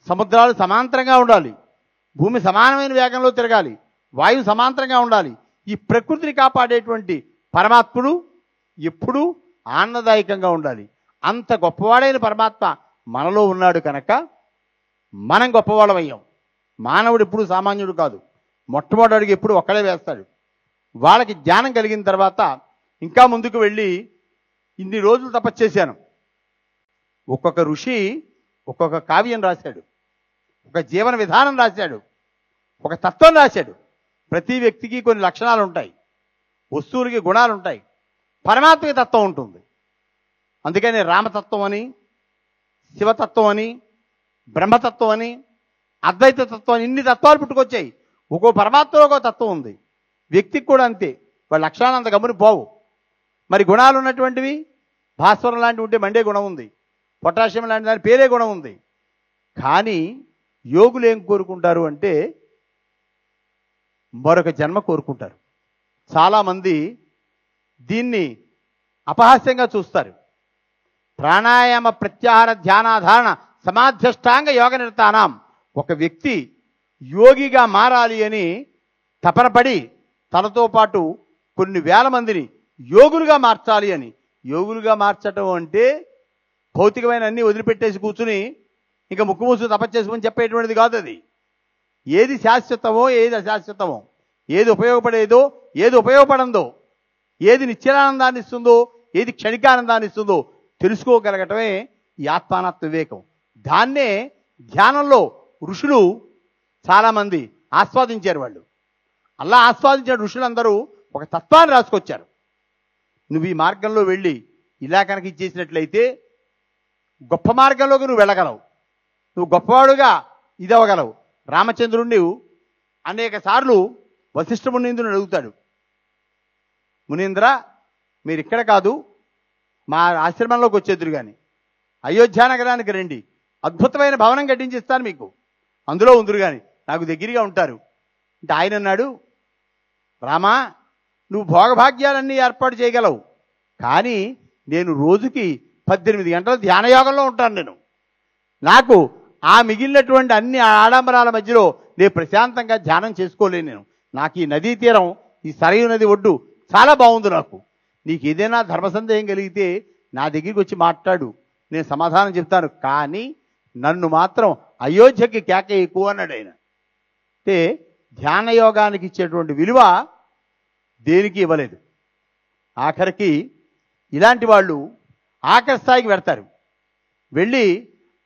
సముద్రాలు సమాంతరంగా ఉండాలి, భూమి సమానమైన వేగంలో తిరగాలి, వాయువు సమాంతరంగా ఉండాలి. ఈ ప్రకృతిని కాపాడేటువంటి పరమాత్ముడు ఎప్పుడూ ఆనందదాయకంగా ఉండాలి. అంత గొప్పవాడైన పరమాత్మ మనలో ఉన్నాడు కనుక మనం గొప్పవాళ్ళమయ్యాం. మానవుడు ఎప్పుడు సామాన్యుడు కాదు. మొట్టమొదటి అడుగు ఎప్పుడు ఒక్కడే వేస్తాడు. వాళ్ళకి జ్ఞానం కలిగిన తర్వాత ఇంకా ముందుకు వెళ్ళి ఇన్ని రోజులు తపస్సు చేశాను. ఒక్కొక్క ఋషి ఒక్కొక్క కావ్యం రాశాడు, ఒక జీవన విధానం రాశాడు, ఒక తత్వం రాశాడు. ప్రతి వ్యక్తికి కొన్ని లక్షణాలు ఉంటాయి, వస్తువులకి గుణాలు ఉంటాయి, పరమాత్మకి తత్వం ఉంటుంది. అందుకని రామతత్వం అని, శివతత్వం అని, బ్రహ్మతత్వం అని, అద్వైత తత్వం అని ఇన్ని తత్వాలు పుట్టుకొచ్చాయి. ఒక్కో పరమాత్మలో ఒక తత్వం ఉంది. వ్యక్తికి కూడా అంతే. వాళ్ళ లక్షణాలు అంత గమ్ముని పోవు. మరి గుణాలు ఉన్నటువంటివి భాస్వరం లాంటివి ఉంటే మండే గుణం ఉంది, పొటాషియం లాంటి దాని పేరే గుణం ఉంది. కానీ యోగులు ఏం కోరుకుంటారు అంటే మరొక జన్మ కోరుకుంటారు. చాలామంది దీన్ని అపహాస్యంగా చూస్తారు. ప్రాణాయామ ప్రత్యాహార ధ్యానాధారణ సమాధ్యష్టాంగ యోగ నిరతానాం. ఒక వ్యక్తి యోగిగా మారాలి అని తపనపడి తనతో పాటు కొన్ని వేల మందిని యోగులుగా మార్చాలి అని. యోగులుగా మార్చడం అంటే భౌతికమైన అన్నీ వదిలిపెట్టేసి కూర్చుని ఇంకా ముక్కు మూసు తపస్చేసుకుని చెప్పేటువంటిది కాదు. అది ఏది శాశ్వతమో ఏది అశాశ్వతమో, ఏది ఉపయోగపడేదో ఏది ఉపయోగపడందో, ఏది నిత్యానందాన్ని ఇస్తుందో ఏది క్షణికానందాన్ని ఇస్తుందో తెలుసుకోగలగటమే ఈ ఆత్మానాత్మ వివేకం. దాన్నే ధ్యానంలో ఋషులు చాలామంది ఆస్వాదించారు. వాళ్ళు అలా ఆస్వాదించిన ఋషులందరూ ఒక తత్వాన్ని రాసుకొచ్చారు. నువ్వు ఈ మార్గంలో వెళ్ళి ఇలా కనుక ఇచ్చేసినట్లయితే గొప్ప మార్గంలోకి నువ్వు వెళ్ళగలవు, నువ్వు గొప్పవాడుగా ఇదవగలవు. రామచంద్రుణ్ణి అనేక సార్లు వశిష్ఠ మునీంద్రుని అడుగుతాడు, మునీంద్ర మీరు ఇక్కడ కాదు మా ఆశ్రమంలోకి వచ్చేద్దరు కానీ అయోధ్య నగరానికి రండి, అద్భుతమైన భవనం కట్టించిస్తాను మీకు, అందులో ఉందరు కానీ నాకు దగ్గరగా ఉంటారు అంటే ఆయన అన్నాడు, రామా నువ్వు భోగభాగ్యాలన్నీ ఏర్పాటు చేయగలవు, కానీ నేను రోజుకి 18 గంటలు ధ్యానయోగంలో ఉంటాను. నాకు ఆ మిగిలినటువంటి అన్ని ఆడంబరాల మధ్యలో నేను ప్రశాంతంగా ధ్యానం చేసుకోలేను. నాకు ఈ నదీ తీరం, ఈ సరయు నది ఒడ్డు చాలా బాగుంది. నాకు నీకు ఏదైనా ధర్మ సందేహం కలిగితే నా దగ్గరికి వచ్చి మాట్లాడు, నేను సమాధానం చెప్తాను, కానీ నన్ను మాత్రం అయోధ్యకి కేక ఎక్కువ అన్నాడు ఆయన. అంటే ధ్యానయోగానికి ఇచ్చేటువంటి విలువ దేనికి ఇవ్వలేదు. ఆఖరికి ఇలాంటి వాళ్ళు ఆఖరి స్థాయికి పెడతారు. వెళ్ళి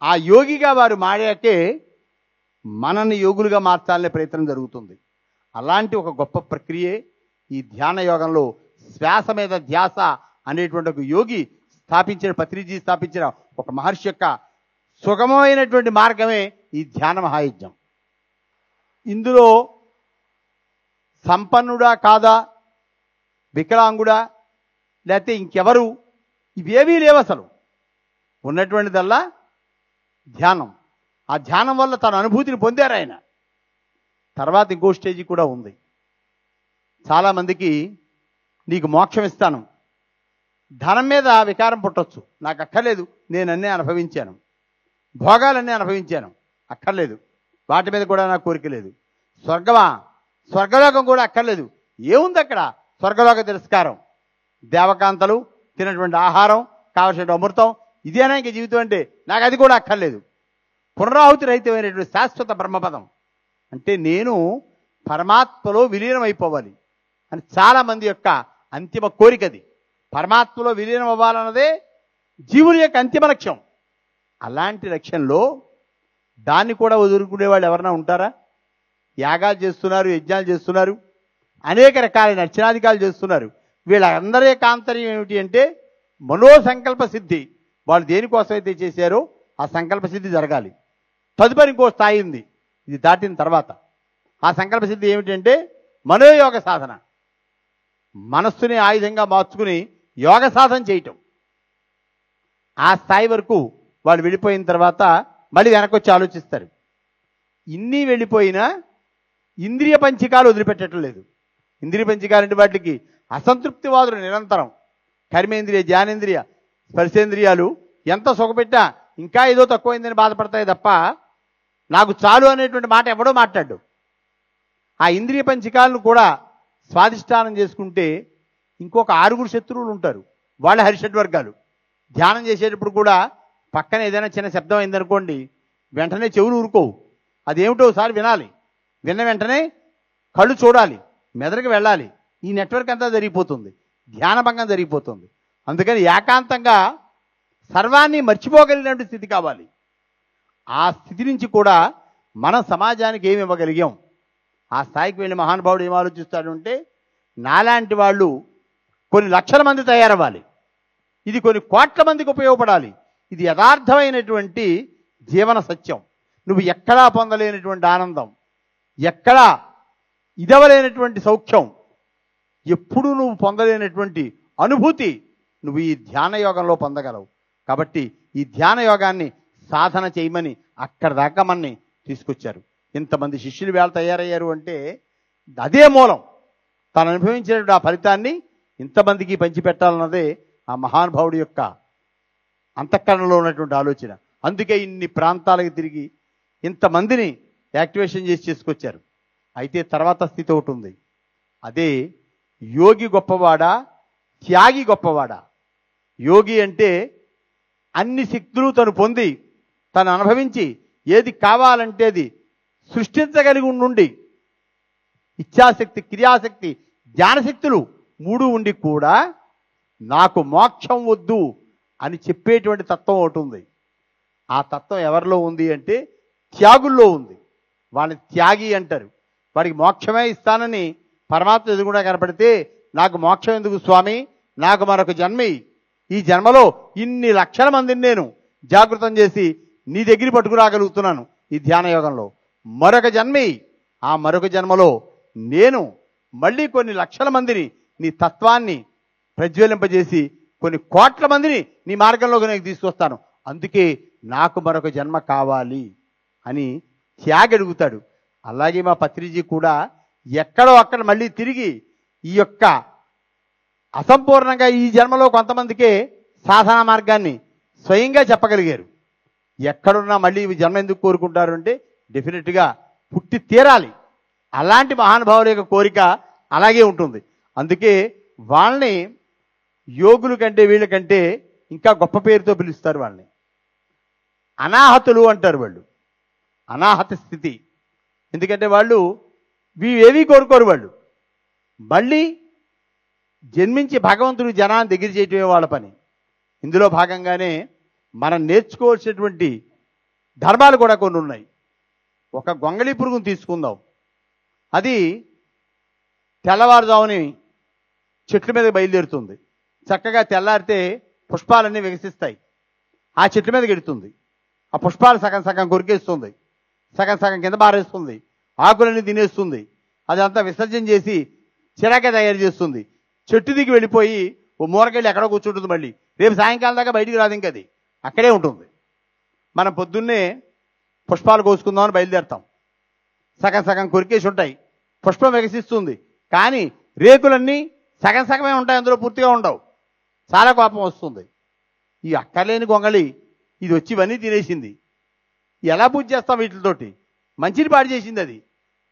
ఆ యోగిగా వారు మారాకే మనల్ని యోగులుగా మార్చాలనే ప్రయత్నం జరుగుతుంది. అలాంటి ఒక గొప్ప ప్రక్రియే ఈ ధ్యాన యోగంలో శ్వాస మీద ధ్యాస అనేటువంటి ఒక యోగి స్థాపించిన, పత్రిజీ స్థాపించిన ఒక మహర్షి యొక్క సుగమమైనటువంటి మార్గమే ఈ ధ్యాన మహాయజ్ఞం. ఇందులో సంపన్నుడా కాదా, వికలాంగుడా, లేకపోతే ఇంకెవరు, ఇవేవీ లేవు. అసలు ఉన్నటువంటిదల్లా ధ్యానం. ఆ ధ్యానం వల్ల తన అనుభూతిని పొందారు ఆయన. తర్వాత ఇంకో స్టేజీ కూడా ఉంది. చాలామందికి నీకు మోక్షం ఇస్తాను, ధనం మీద వికారం పుట్టొచ్చు, నాకు అక్కర్లేదు, నేను అన్నీ అనుభవించాను, భోగాలన్నీ అనుభవించాను, అక్కర్లేదు, వాటి మీద కూడా నాకు కోరిక లేదు. స్వర్గమా, స్వర్గలోకం కూడా అక్కర్లేదు. ఏముంది అక్కడ? స్వర్గలోక తిరస్కారం, దేవకాంతలు, తినటువంటి ఆహారం, కావలసిన అమృతం, ఇదేనా ఇంక జీవితం అంటే? నాకు అది కూడా అక్కర్లేదు. పునరాహుతి రహితమైనటువంటి శాశ్వత బ్రహ్మపదం అంటే నేను పరమాత్మలో విలీనం అయిపోవాలి అని చాలామంది యొక్క అంతిమ కోరికది. పరమాత్మలో విలీనం అవ్వాలన్నదే జీవుని యొక్క అంతిమ లక్ష్యం. అలాంటి లక్ష్యంలో దాన్ని కూడా వదులుకునే వాళ్ళు ఎవరైనా ఉంటారా? యాగాలు చేస్తున్నారు, యజ్ఞాలు చేస్తున్నారు, అనేక రకాలైన అర్చనాధికారులు చేస్తున్నారు. వీళ్ళందరి యొక్క ఆంతర్యం ఏమిటి అంటే మనోసంకల్ప సిద్ధి. వాళ్ళు దేనికోసమైతే చేశారో ఆ సంకల్ప సిద్ధి జరగాలి. తదుపరి ఇంకో స్థాయి ఉంది, ఇది దాటిన తర్వాత. ఆ సంకల్ప సిద్ధి ఏమిటంటే మనోయోగ సాధన. మనస్సుని ఆయుధంగా మార్చుకుని యోగ సాధన చేయటం. ఆ స్థాయి వరకు వాళ్ళు వెళ్ళిపోయిన తర్వాత మళ్ళీ వెనకొచ్చి ఆలోచిస్తారు. ఇన్ని వెళ్ళిపోయినా ఇంద్రియ పంచికాలు వదిలిపెట్టడం లేదు. ఇంద్రియ పంచికాలంటే వాటికి అసంతృప్తివాదులు నిరంతరం. కర్మేంద్రియ, జ్ఞానేంద్రియ, స్పర్శేంద్రియాలు ఎంత సుఖపెట్టా ఇంకా ఏదో తక్కువైందని బాధపడతాయి తప్ప నాకు చాలు అనేటువంటి మాట ఎవడో మాట్లాడు. ఆ ఇంద్రియ పంచికాలను కూడా స్వాధిష్టానం చేసుకుంటే ఇంకొక 6 శత్రువులు ఉంటారు, వాళ్ళ హరిషడ్వర్గాలు. ధ్యానం చేసేటప్పుడు కూడా పక్కన ఏదైనా చిన్న శబ్దం అయిందనుకోండి, వెంటనే చెవులు ఊరుకోవు. అదేమిటో ఒకసారి వినాలి. విన్న వెంటనే కళ్ళు చూడాలి, మెదడుకు వెళ్ళాలి. ఈ నెట్వర్క్ అంతా జరిగిపోతుంది, ధ్యానభంగం జరిగిపోతుంది. అందుకని ఏకాంతంగా సర్వాన్ని మర్చిపోగలిగినటువంటి స్థితి కావాలి. ఆ స్థితి నుంచి కూడా మనం సమాజానికి ఏమి ఇవ్వగలిగాం? ఆ స్థాయికి వెళ్ళి మహానుభావుడు ఏం ఆలోచిస్తాడు అంటే, నాలాంటి వాళ్ళు కొన్ని లక్షల మంది తయారవ్వాలి, ఇది కొన్ని కోట్ల మందికి ఉపయోగపడాలి. ఇది యథార్థమైనటువంటి జీవన సత్యం. నువ్వు ఎక్కడా పొందలేనటువంటి ఆనందం, ఎక్కడా ఇదవలేనటువంటి సౌఖ్యం, ఎప్పుడూ నువ్వు పొందలేనటువంటి అనుభూతి నువ్వు ఈ ధ్యాన యోగంలో పొందగలవు. కాబట్టి ఈ ధ్యాన యోగాన్ని సాధన చేయమని అక్కడ దాకా మనని తీసుకొచ్చారు. ఇంతమంది శిష్యులు వేళ తయారయ్యారు అంటే అదే మూలం. తను అనుభవించినటువంటి ఆ ఫలితాన్ని ఇంతమందికి పంచిపెట్టాలన్నదే ఆ మహానుభావుడి యొక్క అంతఃకరణలో ఉన్నటువంటి ఆలోచన. అందుకే ఇన్ని ప్రాంతాలకు తిరిగి ఇంతమందిని యాక్టివేషన్ చేసి చేసుకొచ్చారు. అయితే తర్వాత స్థితి ఒకటి ఉంది, అదే యోగి గొప్పవాడా, త్యాగి గొప్పవాడా? యోగి అంటే అన్ని శక్తులు తను పొంది, తను అనుభవించి, ఏది కావాలంటే అది సృష్టించగలిగి ఉండి, ఇచ్ఛాశక్తి, క్రియాశక్తి, జ్ఞానశక్తులు మూడు ఉండి కూడా నాకు మోక్షం వద్దు అని చెప్పేటువంటి తత్వం ఒకటి ఉంది. ఆ తత్వం ఎవరిలో ఉంది అంటే త్యాగుల్లో ఉంది. వాళ్ళని త్యాగి అంటారు. వాడికి మోక్షమే ఇస్తానని పరమాత్మ ఎదుగుడా కనపడితే, నాకు మోక్షం ఎందుకు స్వామి, నాకు మరొక జన్మి, ఈ జన్మలో ఇన్ని లక్షల మందిని నేను జాగృతం చేసి నీ దగ్గర పట్టుకురాగలుగుతున్నాను ఈ ధ్యాన యోగంలో, మరొక జన్మి, ఆ మరొక జన్మలో నేను మళ్ళీ కొన్ని లక్షల మందిని నీ తత్వాన్ని ప్రజ్వలింపజేసి కొన్ని కోట్ల మందిని నీ మార్గంలోకి నేను తీసుకొస్తాను, అందుకే నాకు మరొక జన్మ కావాలి అని త్యాగి అడుగుతాడు. అలాగే మా పత్రిజీ కూడా ఎక్కడో అక్కడ మళ్ళీ తిరిగి ఈ యొక్క అసంపూర్ణంగా ఈ జన్మలో కొంతమందికే సాధనా మార్గాన్ని స్వయంగా చెప్పగలిగారు. ఎక్కడున్నా మళ్ళీ ఈ జన్మ ఎందుకు కోరుకుంటారు అంటే డెఫినెట్గా పుట్టి తీరాలి. అలాంటి మహానుభావుల యొక్క కోరిక అలాగే ఉంటుంది. అందుకే వాళ్ళని యోగుల కంటే వీళ్ళకంటే ఇంకా గొప్ప పేరుతో పిలుస్తారు. వాళ్ళని అనాహతులు అంటారు. వాళ్ళు అనాహత స్థితి. ఎందుకంటే వాళ్ళు ఏవీ కోరుకోరు. వాళ్ళు మళ్ళీ జన్మించి భగవంతుడు జనాన్ని దగ్గర చేయటమే వాళ్ళ పని. ఇందులో భాగంగానే మనం నేర్చుకోవాల్సినటువంటి ధర్మాలు కూడా కొన్ని ఉన్నాయి. ఒక గొంగళి పురుగును తీసుకుందాం. అది తెల్లవారుజాముని చెట్ల మీద బయలుదేరుతుంది. చక్కగా తెల్లారితే పుష్పాలన్నీ వికసిస్తాయి. ఆ చెట్ల మీద గెడుతుంది. ఆ పుష్పాలు సగం సగం కొరికేస్తుంది, సగం సగం కింద బారేస్తుంది, ఆకులన్నీ తినేస్తుంది. అదంతా విసర్జన చేసి చిరాకే తయారు చేస్తుంది. చెట్టు దిగి వెళ్ళిపోయి ఓ మూరకెళ్ళి ఎక్కడో కూర్చుంటుంది. మళ్ళీ రేపు సాయంకాలం దాకా బయటికి రాదు, ఇంక అది అక్కడే ఉంటుంది. మనం పొద్దున్నే పుష్పాలు కోసుకుందామని బయలుదేరుతాం. సగం సగం కొరికేసి ఉంటాయి, పుష్పం వికసిస్తుంది, కానీ రేకులన్నీ సగం సగమే ఉంటాయి, అందులో పూర్తిగా ఉండవు. చాలా కోపం వస్తుంది. ఈ అక్కర్లేని గొంగళి ఇది వచ్చి ఇవన్నీ తినేసింది, ఎలా పూజ చేస్తాం వీటితోటి? మంచిని పాడు చేసింది. అది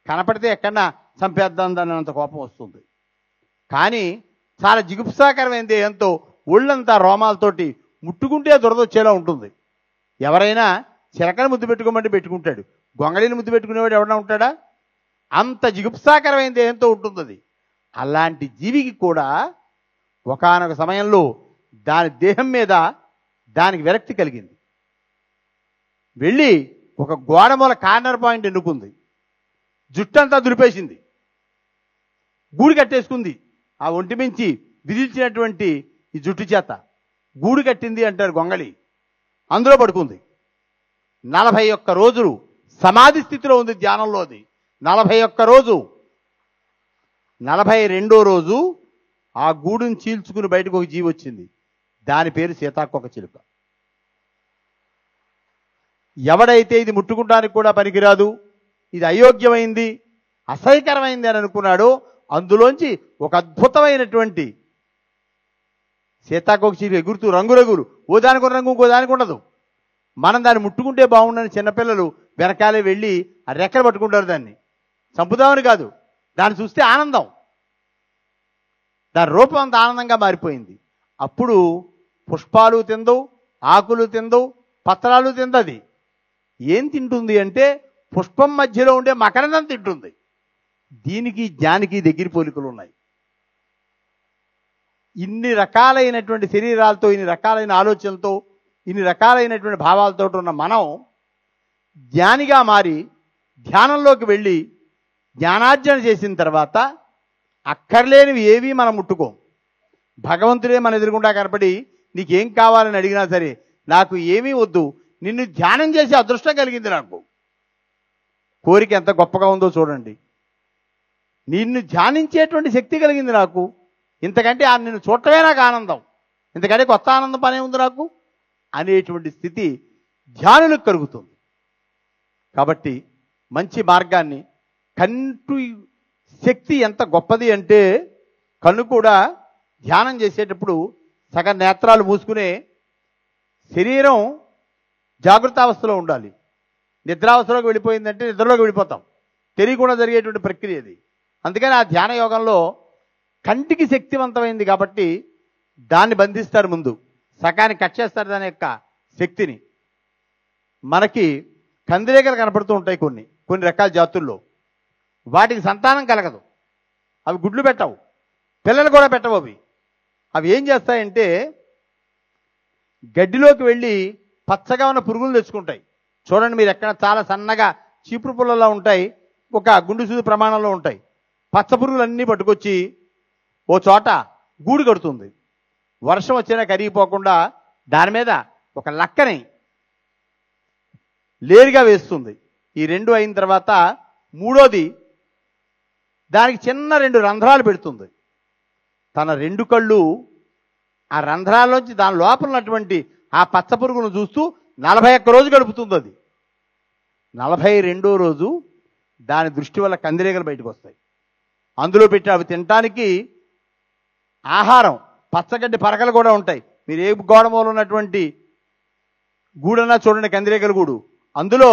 కనపడితే ఎక్కడన్నా చంపేద్దాం అన్నంత కోపం వస్తుంది. కానీ చాలా జిగుప్సాకరమైన దేహంతో ఒళ్ళంతా రోమాలతోటి ముట్టుకుంటే దురదొచ్చేలా ఉంటుంది. ఎవరైనా చిలకని ముద్దు పెట్టుకోమంటే పెట్టుకుంటాడు, గొంగళిని ముద్దు పెట్టుకునేవాడు ఎవరైనా ఉంటాడా? అంత జిగుప్సాకరమైన దేహంతో ఉంటుంది అది. అలాంటి జీవికి కూడా ఒకానొక సమయంలో దాని దేహం మీద దానికి విరక్తి కలిగింది. వెళ్ళి ఒక గోడమూల కార్నర్ పాయింట్ ఎన్నుకుంది, జుట్టంతా దులిపేసింది, గూడు కట్టేసుకుంది. ఆ ఒంటి మించి విదిల్చినటువంటి ఈ జుట్టు చేత గూడు కట్టింది అంటారు గొంగళి. అందులో పడుకుంది. 41 రోజులు సమాధి స్థితిలో ఉంది, ధ్యానంలో. అది 41 రోజు. 42వ రోజు ఆ గూడుని చీల్చుకుని బయటకు ఒక జీవి వచ్చింది. దాని పేరు సీతాకోక చిలుక. ఎవడైతే ఇది ముట్టుకుంటానికి కూడా పనికిరాదు, ఇది అయోగ్యమైంది, అసహ్యకరమైంది అని అనుకున్నాడో అందులోంచి ఒక అద్భుతమైనటువంటి సీతాకోక చిలుక ఎగురుతూ రంగురంగులు, ఓ దానికి రంగు ఇంకో దానికి ఉండదు. మనం దాన్ని ముట్టుకుంటే బాగుండని చిన్నపిల్లలు వెనకాలే వెళ్ళి ఆ రెక్కలు పట్టుకుంటారు. దాన్ని చంపుదామని కాదు, దాన్ని చూస్తే ఆనందం. దాని రూపం అంత ఆనందంగా మారిపోయింది. అప్పుడు పుష్పాలు తిందు, ఆకులు తిందు, పత్రాలు తిందది. ఏం తింటుంది అంటే పుష్పం మధ్యలో ఉండే మకరందం తింటుంది. దీనికి జ్ఞానికి దగ్గర పోలికలు ఉన్నాయి. ఇన్ని రకాలైనటువంటి శరీరాలతో, ఇన్ని రకాలైన ఆలోచనలతో, ఇన్ని రకాలైనటువంటి భావాలతో ఉన్న మనం జ్ఞానిగా మారి ధ్యానంలోకి వెళ్ళి జ్ఞానార్జన చేసిన తర్వాత అక్కర్లేనివి ఏవి మనం ముట్టుకోం. భగవంతుడే మన ఎదురుగుండా కనపడి నీకేం కావాలని అడిగినా సరే నాకు ఏమీ వద్దు, నిన్ను ధ్యానం చేసే అదృష్టం కలిగింది నాకు. కోరిక ఎంత గొప్పగా ఉందో చూడండి. నిన్ను ధ్యానించేటువంటి శక్తి కలిగింది నాకు. ఇంతకంటే నిన్ను చూడటమే నాకు ఆనందం, ఇంతకంటే కొత్త ఆనందం పనే ఉంది నాకు అనేటువంటి స్థితి ధ్యానులకు కలుగుతుంది. కాబట్టి మంచి మార్గాన్ని, కంటి శక్తి ఎంత గొప్పది అంటే కన్ను కూడా ధ్యానం చేసేటప్పుడు సగం నేత్రాలు మూసుకునే శరీరం జాగృతావస్థలో ఉండాలి. నిద్రావస్థలోకి వెళ్ళిపోయిందంటే నిద్రలోకి వెళ్ళిపోతాం. తెలియకుండా జరిగేటువంటి ప్రక్రియ అది. అందుకని ఆ ధ్యాన యోగంలో కంటికి శక్తివంతమైంది కాబట్టి దాన్ని బంధిస్తారు. ముందు సకానికి కట్ చేస్తారు దాని యొక్క శక్తిని. మనకి కందిరీగలు కనపడుతూ ఉంటాయి కొన్ని రకాల జాతుల్లో. వాటికి సంతానం కలగదు, అవి గుడ్లు పెట్టవు, పిల్లలు కూడా పెట్టవు. అవి ఏం చేస్తాయంటే గడ్డిలోకి వెళ్ళి పచ్చగా ఉన్న పురుగులు తెచ్చుకుంటాయి. చూడండి, మీరు ఎక్కడ చాలా సన్నగా చీపురు పుల్లలా ఉంటాయి, ఒక గుండు సూది ప్రమాణంలో ఉంటాయి. పచ్చ పురుగులన్నీ పట్టుకొచ్చి ఓ చోట గూడు కడుతుంది. వర్షం వచ్చినా కరిగిపోకుండా దాని మీద ఒక లక్కని లేరుగా వేస్తుంది. ఈ రెండు అయిన తర్వాత మూడోది దానికి చిన్న 2 రంధ్రాలు పెడుతుంది. తన 2 కళ్ళు ఆ రంధ్రాల్లోంచి దాని లోపల ఉన్నటువంటి ఆ పచ్చ పురుగును చూస్తూ 41 రోజు గడుపుతుంది. అది 42వ రోజు దాని దృష్టి వల్ల కందిరీగలు బయటకు వస్తాయి. అందులో పెట్టి అవి తినటానికి ఆహారం పచ్చగడ్డి పరకలు కూడా ఉంటాయి. మీరు ఏ గోడమూల ఉన్నటువంటి గూడన్నా చూడండి, కందిరీగల గూడు, అందులో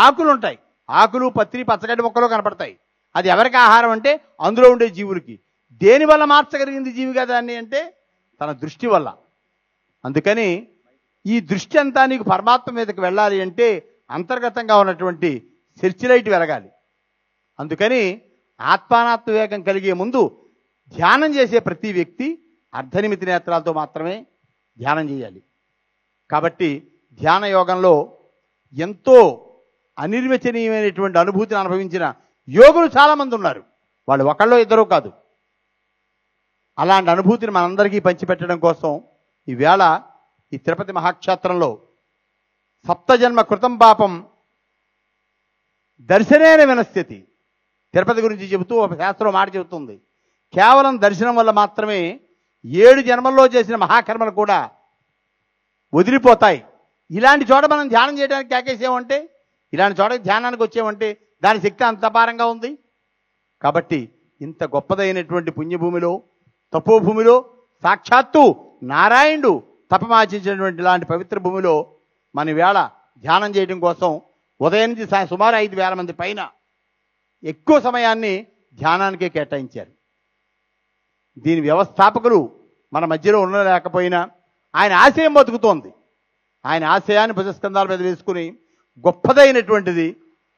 ఆకులు ఉంటాయి. ఆకులు, పత్రి, పచ్చగడ్డి మొక్కలు కనపడతాయి. అది ఎవరికి ఆహారం అంటే అందులో ఉండే జీవులకి. దేనివల్ల మార్చగలిగింది జీవిగా దాన్ని అంటే తన దృష్టి వల్ల. అందుకని ఈ దృష్టి అంతా నీకు పరమాత్మ మీదకి వెళ్ళాలి అంటే అంతర్గతంగా ఉన్నటువంటి సెర్చ్ లైట్ వెలగాలి. అందుకని ఆత్మానాత్మ వివేకం కలిగే ముందు ధ్యానం చేసే ప్రతి వ్యక్తి అర్ధనిమితి నేత్రాలతో మాత్రమే ధ్యానం చేయాలి. కాబట్టి ధ్యాన యోగంలో ఎంతో అనిర్వచనీయమైనటువంటి అనుభూతిని అనుభవించిన యోగులు చాలామంది ఉన్నారు. వాళ్ళు ఒకళ్ళో ఇద్దరు కాదు. అలాంటి అనుభూతిని మనందరికీ పంచిపెట్టడం కోసం ఈవేళ ఈ తిరుపతి మహాక్షేత్రంలో సప్తజన్మ కృతం పాపం దర్శనేన వినస్థితి తిరుపతి గురించి చెబుతూ ఒక శాస్త్రం మాట చెబుతుంది. కేవలం దర్శనం వల్ల మాత్రమే 7 జన్మల్లో చేసిన మహాకర్మలు కూడా వదిలిపోతాయి. ఇలాంటి చోట మనం ధ్యానం చేయడానికి కేకేసామంటే, ఇలాంటి చోట ధ్యానానికి వచ్చామంటే దాని శక్తి అంత అపారంగా ఉంది. కాబట్టి ఇంత గొప్పదైనటువంటి పుణ్యభూమిలో, తపోభూమిలో, సాక్షాత్తు నారాయణుడు తపమార్జించినటువంటి ఇలాంటి పవిత్ర భూమిలో మన వేళ ధ్యానం చేయడం కోసం ఉదయం నుంచి సుమారు 5,000 మంది పైన ఎక్కువ సమయాన్ని ధ్యానానికే కేటాయించారు. దీని వ్యవస్థాపకులు మన మధ్యలో ఉండలేకపోయినా ఆయన ఆశయం బతుకుతోంది. ఆయన ఆశయాన్ని భుజస్కంధాల మీద వేసుకుని గొప్పదైనటువంటిది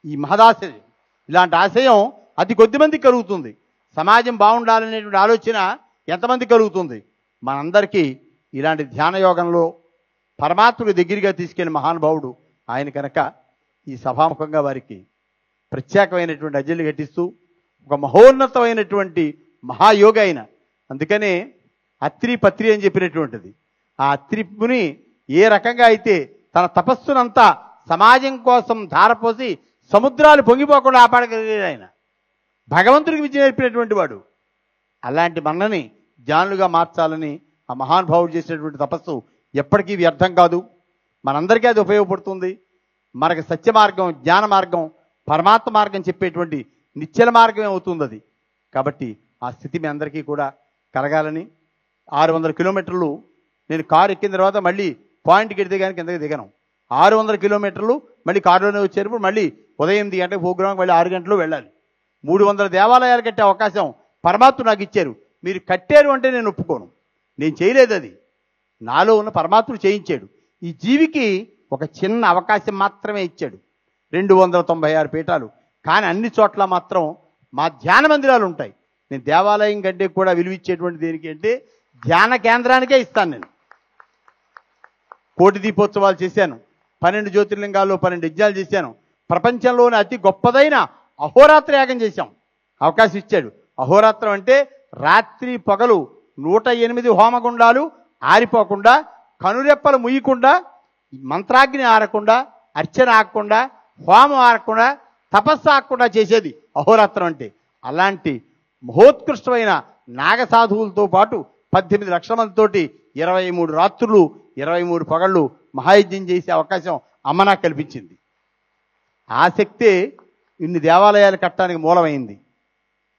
ఈ మహదాశయం. ఇలాంటి ఆశయం అతి కొద్ది మందికి కలుగుతుంది. సమాజం బాగుండాలనేటువంటి ఆలోచన ఎంతమంది కలుగుతుంది? మనందరికీ ఇలాంటి ధ్యాన యోగంలో పరమాత్మకు దగ్గరగా తీసుకెళ్లిన మహానుభావుడు ఆయన కనుక ఈ సభాముఖంగా వారికి ప్రత్యేకమైనటువంటి అజ్జలు ఘటిస్తూ ఒక మహోన్నతమైనటువంటి మహాయోగి అయిన, అందుకనే అత్రి పత్రి అని చెప్పినటువంటిది. ఆ అత్రిపుని ఏ రకంగా అయితే తన తపస్సునంతా సమాజం కోసం ధారపోసి సముద్రాలు పొంగిపోకుండా ఆపాడగలిగాడు ఆయన. భగవంతుడికి విద్య నేర్పినటువంటి వాడు. అలాంటి మనని జ్ఞానులుగా మార్చాలని ఆ మహానుభావుడు చేసినటువంటి తపస్సు ఎప్పటికీ వ్యర్థం కాదు. మనందరికీ అది ఉపయోగపడుతుంది. మనకి సత్య మార్గం, జ్ఞాన మార్గం, పరమాత్మ మార్గం చెప్పేటువంటి నిశ్చల మార్గమే అవుతుంది అది. కాబట్టి ఆ స్థితి మీ అందరికీ కూడా కలగాలని 600 కిలోమీటర్లు నేను కారు ఎక్కిన తర్వాత మళ్ళీ పాయింట్కి ఎడితే కానీ కిందకి దిగను. 600 కిలోమీటర్లు మళ్ళీ కారులోనే వచ్చేటప్పుడు మళ్ళీ ఉదయం 8 గంటలకు ప్రోగ్రాంకి మళ్ళీ 6 గంటలు వెళ్ళాలి. 300 దేవాలయాలు కట్టే అవకాశం పరమాత్మ నాకు ఇచ్చారు. మీరు కట్టారు అంటే నేను ఒప్పుకోను. నేను చేయలేదు అది. నాలో ఉన్న పరమాత్ముడు చేయించాడు. ఈ జీవికి ఒక చిన్న అవకాశం మాత్రమే ఇచ్చాడు. 296 పీఠాలు. కానీ అన్ని చోట్ల మాత్రం మా ధ్యాన మందిరాలు ఉంటాయి. నేను దేవాలయం కంటే కూడా విలువిచ్చేటువంటి దేనికి అంటే ధ్యాన కేంద్రానికే ఇస్తాను. నేను కోటి దీపోత్సవాలు చేశాను, 12 జ్యోతిర్లింగాల్లో 12 యజ్ఞాలు చేశాను. ప్రపంచంలోని అతి గొప్పదైన అహోరాత్ర యాగం చేశాం. అవకాశం ఇచ్చాడు. అహోరాత్రం అంటే రాత్రి పగలు 108 హోమగుండాలు ఆరిపోకుండా, కనురెప్పలు ముయ్యకుండా, మంత్రాగ్ని ఆరకుండా, అర్చన ఆగకుండా, హోమం ఆరకుండా, తపస్సు ఆగకుండా చేసేది అహోరాత్రం అంటే. అలాంటి మహోత్కృష్టమైన నాగసాధువులతో పాటు 18 లక్షల మందితోటి 23 రాత్రులు 23 పగళ్ళు మహాయజ్ఞం చేసే అవకాశం అమ్మ నాకు కల్పించింది. ఆ శక్తే ఇన్ని దేవాలయాలు కట్టడానికి మూలమైంది.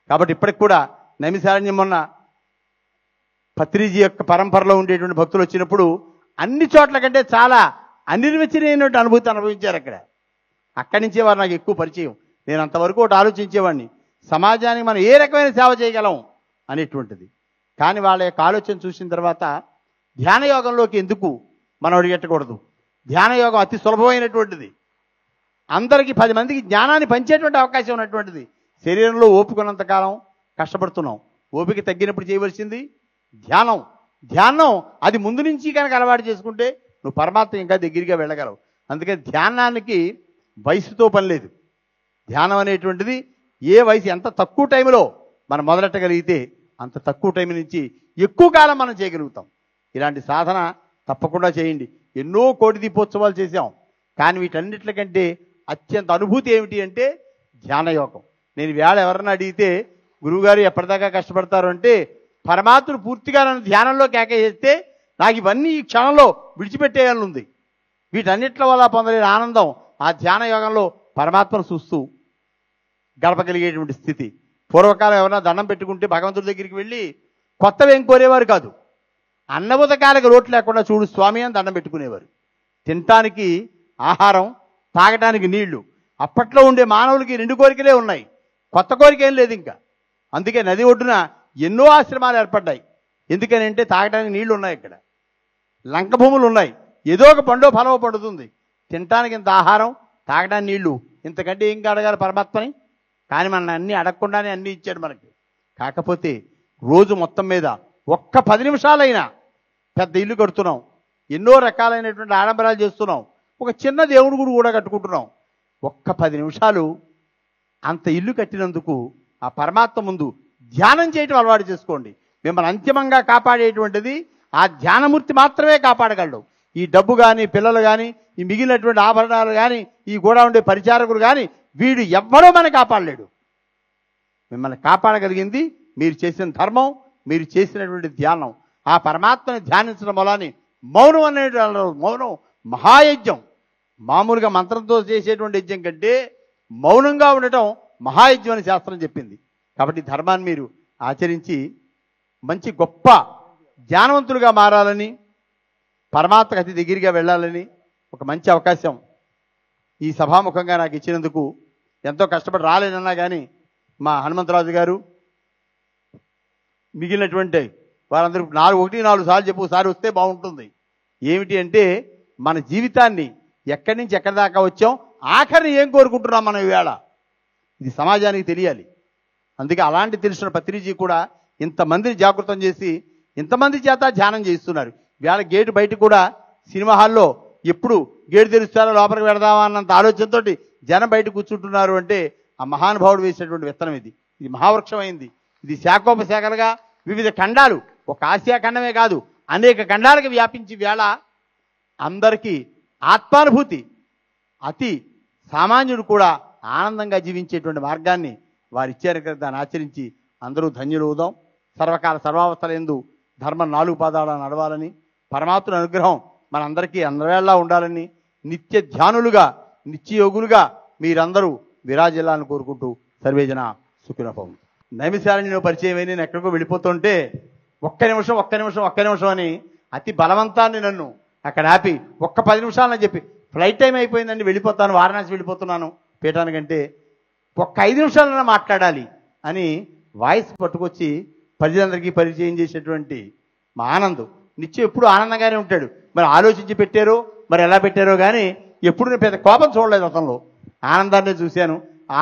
కాబట్టి ఇప్పటికి కూడా నైమిసారణ్యం మొన్న పత్రిజీ యొక్క పరంపరలో ఉండేటువంటి భక్తులు వచ్చినప్పుడు అన్ని చోట్ల కంటే చాలా అనిర్వచనీయమైన అనుభూతి అనుభవించారు అక్కడ. అక్కడి నుంచే వారు నాకు ఎక్కువ పరిచయం. నేను అంతవరకు ఒకటి ఆలోచించేవాడిని, సమాజానికి మనం ఏ రకమైన సేవ చేయగలం అనేటువంటిది. కానీ వాళ్ళ యొక్క ఆలోచన చూసిన తర్వాత ధ్యానయోగంలోకి ఎందుకు మనం అడిగెట్టకూడదు? ధ్యానయోగం అతి సులభమైనటువంటిది, అందరికీ 10 మందికి జ్ఞానాన్ని పంచేటువంటి అవకాశం ఉన్నటువంటిది. శరీరంలో ఓపికన్నంతకాలం కష్టపడుతున్నాం, ఓపిక తగ్గినప్పుడు చేయవలసింది ధ్యానం. ధ్యానం అది ముందు నుంచి కనుక అలవాటు చేసుకుంటే నువ్వు పరమాత్మ ఇంకా దగ్గరగా వెళ్ళగలవు. అందుకని ధ్యానానికి వయసుతో పని లేదు. ధ్యానం అనేటువంటిది ఏ వయసు, ఎంత తక్కువ టైంలో మనం మొదలెట్టగలిగితే అంత తక్కువ టైం నుంచి ఎక్కువ కాలం మనం చేయగలుగుతాం. ఇలాంటి సాధన తప్పకుండా చేయండి. ఎన్నో కోటి దీపోత్సవాలు చేశాం. కానీ వీటన్నిటికంటే అత్యంత అనుభూతి ఏమిటి అంటే ధ్యానయోగం. నేను వేళ ఎవరన్నా అడిగితే గురువుగారు ఎప్పటిదాకా కష్టపడతారు అంటే, పరమాత్ముడు పూర్తిగా నన్ను ధ్యానంలో కేకేస్తే నాకు ఇవన్నీ ఈ క్షణంలో విడిచిపెట్టేయాలని ఉంది. వీటన్నిటి వల్ల పొందలేని ఆనందం ఆ ధ్యానయోగంలో పరమాత్మను చూస్తూ గడపగలిగేటువంటి స్థితి. పూర్వకాలం ఎవరైనా దండం పెట్టుకుంటే భగవంతుడి దగ్గరికి వెళ్ళి కొత్తవేం కోరేవారు కాదు. అన్నబుతకాలకు లోటు లేకుండా చూడు స్వామి అని దండం పెట్టుకునేవారు. తినటానికి ఆహారం, తాగటానికి నీళ్లు. అప్పట్లో ఉండే మానవులకి 2 కోరికలే ఉన్నాయి, కొత్త కోరిక ఏం లేదు ఇంకా. అందుకే నది ఒడ్డున ఎన్నో ఆశ్రమాలు ఏర్పడ్డాయి. ఎందుకని అంటే తాగటానికి నీళ్లు ఉన్నాయి, ఇక్కడ లంక భూములు ఉన్నాయి, ఏదో ఒక పండో ఫలమో పడుతుంది. తినటానికి ఇంత ఆహారం, తాగడానికి నీళ్లు, ఇంతకంటే ఏం అడగాలి పరమాత్మని? కానీ మన అన్నీ అడగకుండానే అన్నీ ఇచ్చాడు మనకి. కాకపోతే రోజు మొత్తం మీద ఒక్క 10 నిమిషాలైనా పెద్ద ఇల్లు కడుతున్నాం, ఎన్నో రకాలైనటువంటి ఆడంబరాలు చేస్తున్నాం, ఒక చిన్న దేవుడి గుడి కూడా కట్టుకుంటున్నాం. ఒక్క 10 నిమిషాలు అంత ఇల్లు కట్టినందుకు ఆ పరమాత్మ ముందు ధ్యానం చేయటం అలవాటు చేసుకోండి. మిమ్మల్ని అంతిమంగా కాపాడేటువంటిది ఆ ధ్యానమూర్తి మాత్రమే కాపాడగలడు. ఈ డబ్బు కానీ, పిల్లలు కానీ, ఈ మిగిలినటువంటి ఆభరణాలు కానీ, ఈ కూడా ఉండే పరిచారకులు కానీ, వీడు ఎవ్వడో మనం కాపాడలేడు. మిమ్మల్ని కాపాడగలిగింది మీరు చేసిన ధర్మం, మీరు చేసినటువంటి ధ్యానం. ఆ పరమాత్మని ధ్యానించడం వలని మౌనం అనేటువంటి మౌనం మహాయజ్ఞం. మామూలుగా మంత్రంతో చేసేటువంటి యజ్ఞం కంటే మౌనంగా ఉండటం మహాయజ్ఞం అని శాస్త్రం చెప్పింది. కాబట్టి ధర్మాన్ని మీరు ఆచరించి మంచి గొప్ప జ్ఞానవంతులుగా మారాలని, పరమాత్మకు అతి దగ్గరగా వెళ్ళాలని ఒక మంచి అవకాశం ఈ సభాముఖంగా నాకు ఇచ్చినందుకు ఎంతో కష్టపడి రాలేనన్నా కానీ మా హనుమంతరాజు గారు మిగిలినటువంటి వారందరూ 4 సార్లు చెప్పు, ఒకసారి వస్తే బాగుంటుంది. ఏమిటి అంటే మన జీవితాన్ని ఎక్కడి నుంచి ఎక్కడి దాకా వచ్చాం, ఆఖరిని ఏం కోరుకుంటున్నాం మనం ఈవేళ, ఇది సమాజానికి తెలియాలి. అందుకే అలాంటి తెలిసిన పత్రిజీ కూడా ఇంతమందిని జాగృతం చేసి ఇంతమంది చేత ధ్యానం చేస్తున్నారు. వేళ గేటు బయట కూడా సినిమా హాల్లో ఎప్పుడు గేటు తెరుస్తారో లోపలికి వెళదామా అన్నంత ఆలోచనతో జనం బయట కూర్చుంటున్నారు అంటే ఆ మహానుభావుడు వేసినటువంటి విత్తనం ఇది. ఇది మహావృక్షమైంది. ఇది శాఖోపశాఖలుగా వివిధ ఖండాలు, ఒక ఆసియా ఖండమే కాదు అనేక ఖండాలకు వ్యాపించి వేళ అందరికీ ఆత్మానుభూతి, అతి సామాన్యుడు కూడా ఆనందంగా జీవించేటువంటి మార్గాన్ని వారు ఇచ్చారు కదా, దాన్ని ఆచరించి అందరూ ధన్యులు అవుదాం. సర్వకాల సర్వావస్థలందు ధర్మం 4 పాదాలను నడవాలని, పరమాత్మ అనుగ్రహం మనందరికీ అందవేళలా ఉండాలని, నిత్య ధ్యానులుగా నిత్యయోగులుగా మీరందరూ విరాజిల్లాలని కోరుకుంటూ సర్వేజన సుఖినోభవం. నైమిసారణ్యంలో పరిచయం అయి నేను ఎక్కడికో వెళ్ళిపోతుంటే ఒక్క నిమిషం అని అతి బలవంతాన్ని నన్ను అక్కడ ఆపి ఒక్క 10 నిమిషాలని చెప్పి ఫ్లైట్ టైం అయిపోయిందండి వెళ్ళిపోతాను, వారణాసి వెళ్ళిపోతున్నాను పీఠానికంటే ఒక్క 5 నిమిషాలైనా మాట్లాడాలి అని వాయిస్ పట్టుకొచ్చి ప్రజలందరికీ పరిచయం చేసేటువంటి మా ఆనంద్ నిత్యం ఎప్పుడు ఆనందంగానే ఉంటాడు. మరి ఆలోచించి పెట్టారో మరి ఎలా పెట్టారో కానీ ఎప్పుడు నేను పెద్ద కోపం చూడలేదు అతనిలో. ఆనందాన్ని చూశాను.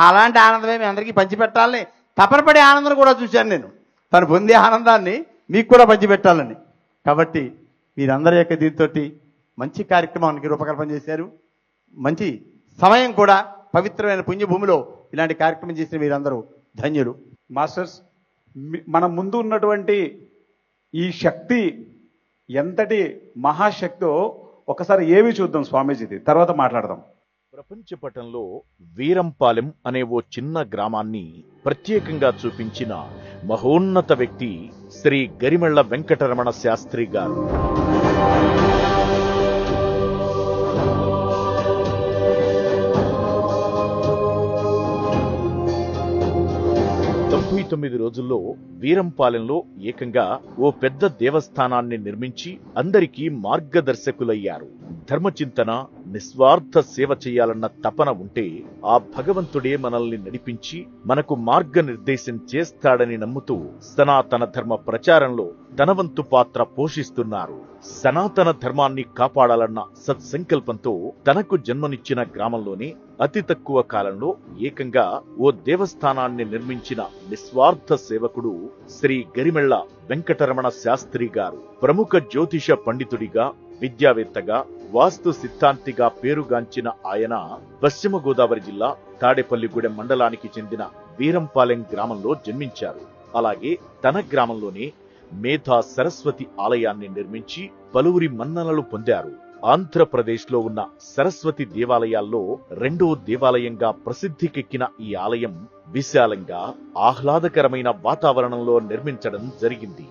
అలాంటి ఆనందమే మీ అందరికీ పంచిపెట్టాలని తపనపడే ఆనందం కూడా చూశాను నేను. తను పొందే ఆనందాన్ని మీకు కూడా పంచిపెట్టాలని. కాబట్టి మీరందరి యొక్క దీంతో మంచి కార్యక్రమానికి రూపకల్పన చేశారు. మంచి సమయం కూడా పవిత్రమైన పుణ్యభూమిలో ఇలాంటి కార్యక్రమం చేసిన మీరందరూ ధన్యులు. మాస్టర్స్, మన ముందు ఉన్నటువంటి ఈ శక్తి ఎంతటి మహాశక్తో ఒకసారి ఏవి చూద్దాం స్వామీజీది, తర్వాత మాట్లాడదాం. ప్రపంచ పటంలో వీరంపాలెం అనే ఓ చిన్న గ్రామాన్ని ప్రత్యేకంగా చూపించిన మహోన్నత వ్యక్తి శ్రీ గరిమెళ్ల వెంకటరమణ శాస్త్రి గారు. 99 రోజుల్లో వీరంపాలెంలో ఏకంగా ఓ పెద్ద దేవస్థానాన్ని నిర్మించి అందరికీ మార్గదర్శకులయ్యారు. ధర్మచింతన, నిస్వార్థ సేవ చేయాలన్న తపన ఉంటే ఆ భగవంతుడే మనల్ని నడిపించి మనకు మార్గనిర్దేశం చేస్తాడని నమ్ముతూ సనాతన ధర్మ ప్రచారంలో తన వంతు పాత్ర పోషిస్తున్నారు. సనాతన ధర్మాన్ని కాపాడాలన్న సత్సంకల్పంతో తనకు జన్మనిచ్చిన గ్రామంలోనే అతి తక్కువ కాలంలో ఏకంగా ఓ దేవస్థానాన్ని నిర్మించిన నిస్వార్థ సేవకుడు శ్రీ గరిమెళ్ల వెంకటరమణ శాస్త్రి గారు. ప్రముఖ జ్యోతిష పండితుడిగా, విద్యావేత్తగా, వాస్తు సిద్ధాంతిగా పేరుగాంచిన ఆయన పశ్చిమ గోదావరి జిల్లా తాడేపల్లిగూడెం మండలానికి చెందిన వీరంపాలెం గ్రామంలో జన్మించారు. అలాగే తన గ్రామంలోనే మేధా సరస్వతి ఆలయాన్ని నిర్మించి పలువురి మన్ననలు పొందారు. ఆంధ్రప్రదేశ్లో ఉన్న సరస్వతి దేవాలయాల్లో రెండో దేవాలయంగా ప్రసిద్ధికెక్కిన ఈ ఆలయం విశాలంగా, ఆహ్లాదకరమైన వాతావరణంలో నిర్మించడం జరిగింది.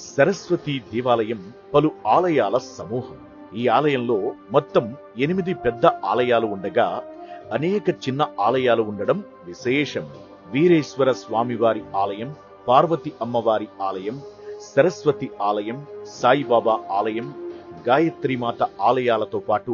సరస్వతి దేవాలయం పలు ఆలయాల సమూహం. ఈ ఆలయంలో మొత్తం 8 పెద్ద ఆలయాలు ఉండగా అనేక చిన్న ఆలయాలు ఉండడం విశేషం. వీరేశ్వర స్వామివారి ఆలయం, పార్వతి అమ్మవారి ఆలయం, సరస్వతి ఆలయం, సాయిబాబా ఆలయం, గాయత్రీమాత ఆలయాలతో పాటు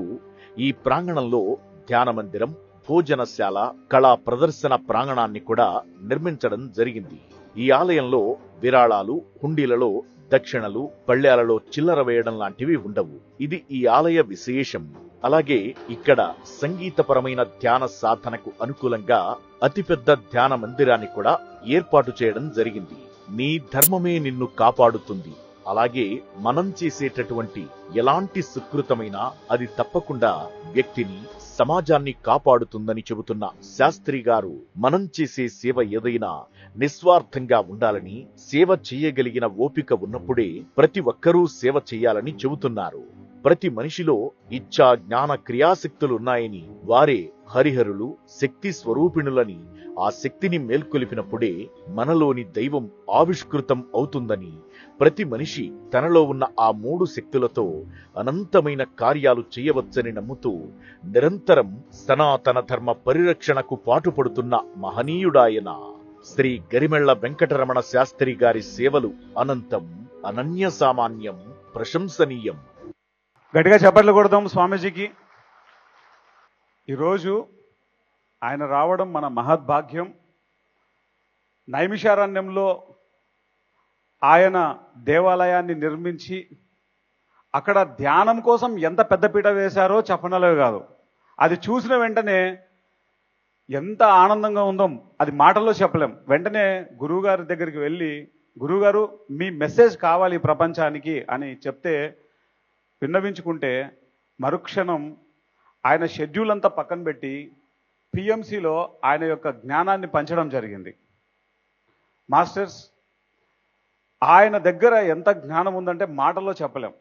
ఈ ప్రాంగణంలో ధ్యాన మందిరం, భోజనశాల, కళా ప్రదర్శన ప్రాంగణాన్ని కూడా నిర్మించడం జరిగింది. ఈ ఆలయంలో విరాళాలు, హుండీలలో దక్షిణలు, పళ్ళ్యాలలో చిల్లర వేయడం లాంటివి ఉండవు. ఇది ఈ ఆలయ విశేషం. అలాగే ఇక్కడ సంగీతపరమైన ధ్యాన సాధనకు అనుకూలంగా అతిపెద్ద ధ్యాన మందిరాన్ని కూడా ఏర్పాటు చేయడం జరిగింది. నీ ధర్మమే నిన్ను కాపాడుతుంది. అలాగే మనం చేసేటటువంటి ఎలాంటి సుకృతమైనా అది తప్పకుండా వ్యక్తిని, సమాజాన్ని కాపాడుతుందని చెబుతున్న శాస్త్రి గారు మనం చేసే సేవ ఏదైనా నిస్వార్థంగా ఉండాలని, సేవ చేయగలిగిన ఓపిక ఉన్నప్పుడే ప్రతి ఒక్కరూ సేవ చేయాలని చెబుతున్నారు. ప్రతి మనిషిలో ఇచ్ఛా, జ్ఞాన, క్రియాశక్తులున్నాయని, వారే హరిహరులు, శక్తి స్వరూపిణులని, ఆ శక్తిని మేల్కొలిపినప్పుడే మనలోని దైవం ఆవిష్కృతం అవుతుందని, ప్రతి మనిషి తనలో ఉన్న ఆ 3 శక్తులతో అనంతమైన కార్యాలు చేయవచ్చని నమ్ముతూ నిరంతరం సనాతన ధర్మ పరిరక్షణకు పాటుపడుతున్న మహనీయుడాయన శ్రీ గరిమెళ్ల వెంకటరమణ శాస్త్రి గారి సేవలు అనంతం, అనన్య సామాన్యం, ప్రశంసనీయం. గట్టిగా చప్పట్లు కొడదాం స్వామీజీకి. ఈరోజు ఆయన రావడం మన మహద్భాగ్యం. నైమిషారణ్యంలో ఆయన దేవాలయాన్ని నిర్మించి అక్కడ ధ్యానం కోసం ఎంత పెద్దపీట వేశారో చెప్పనలే కాదు. అది చూసిన వెంటనే ఎంత ఆనందంగా ఉందో అది మాటల్లో చెప్పలేం. వెంటనే గురువుగారి దగ్గరికి వెళ్ళి, గురువుగారు మీ మెసేజ్ కావాలి ప్రపంచానికి అని చెప్తే, విన్నవించుకుంటే మరుక్షణం ఆయన షెడ్యూల్ అంతా పక్కన పెట్టి పిఎంసిలో ఆయన యొక్క జ్ఞానాన్ని పంచడం జరిగింది. మాస్టర్స్, ఆయన దగ్గర ఎంత జ్ఞానం ఉందంటే మాటల్లో చెప్పలేం.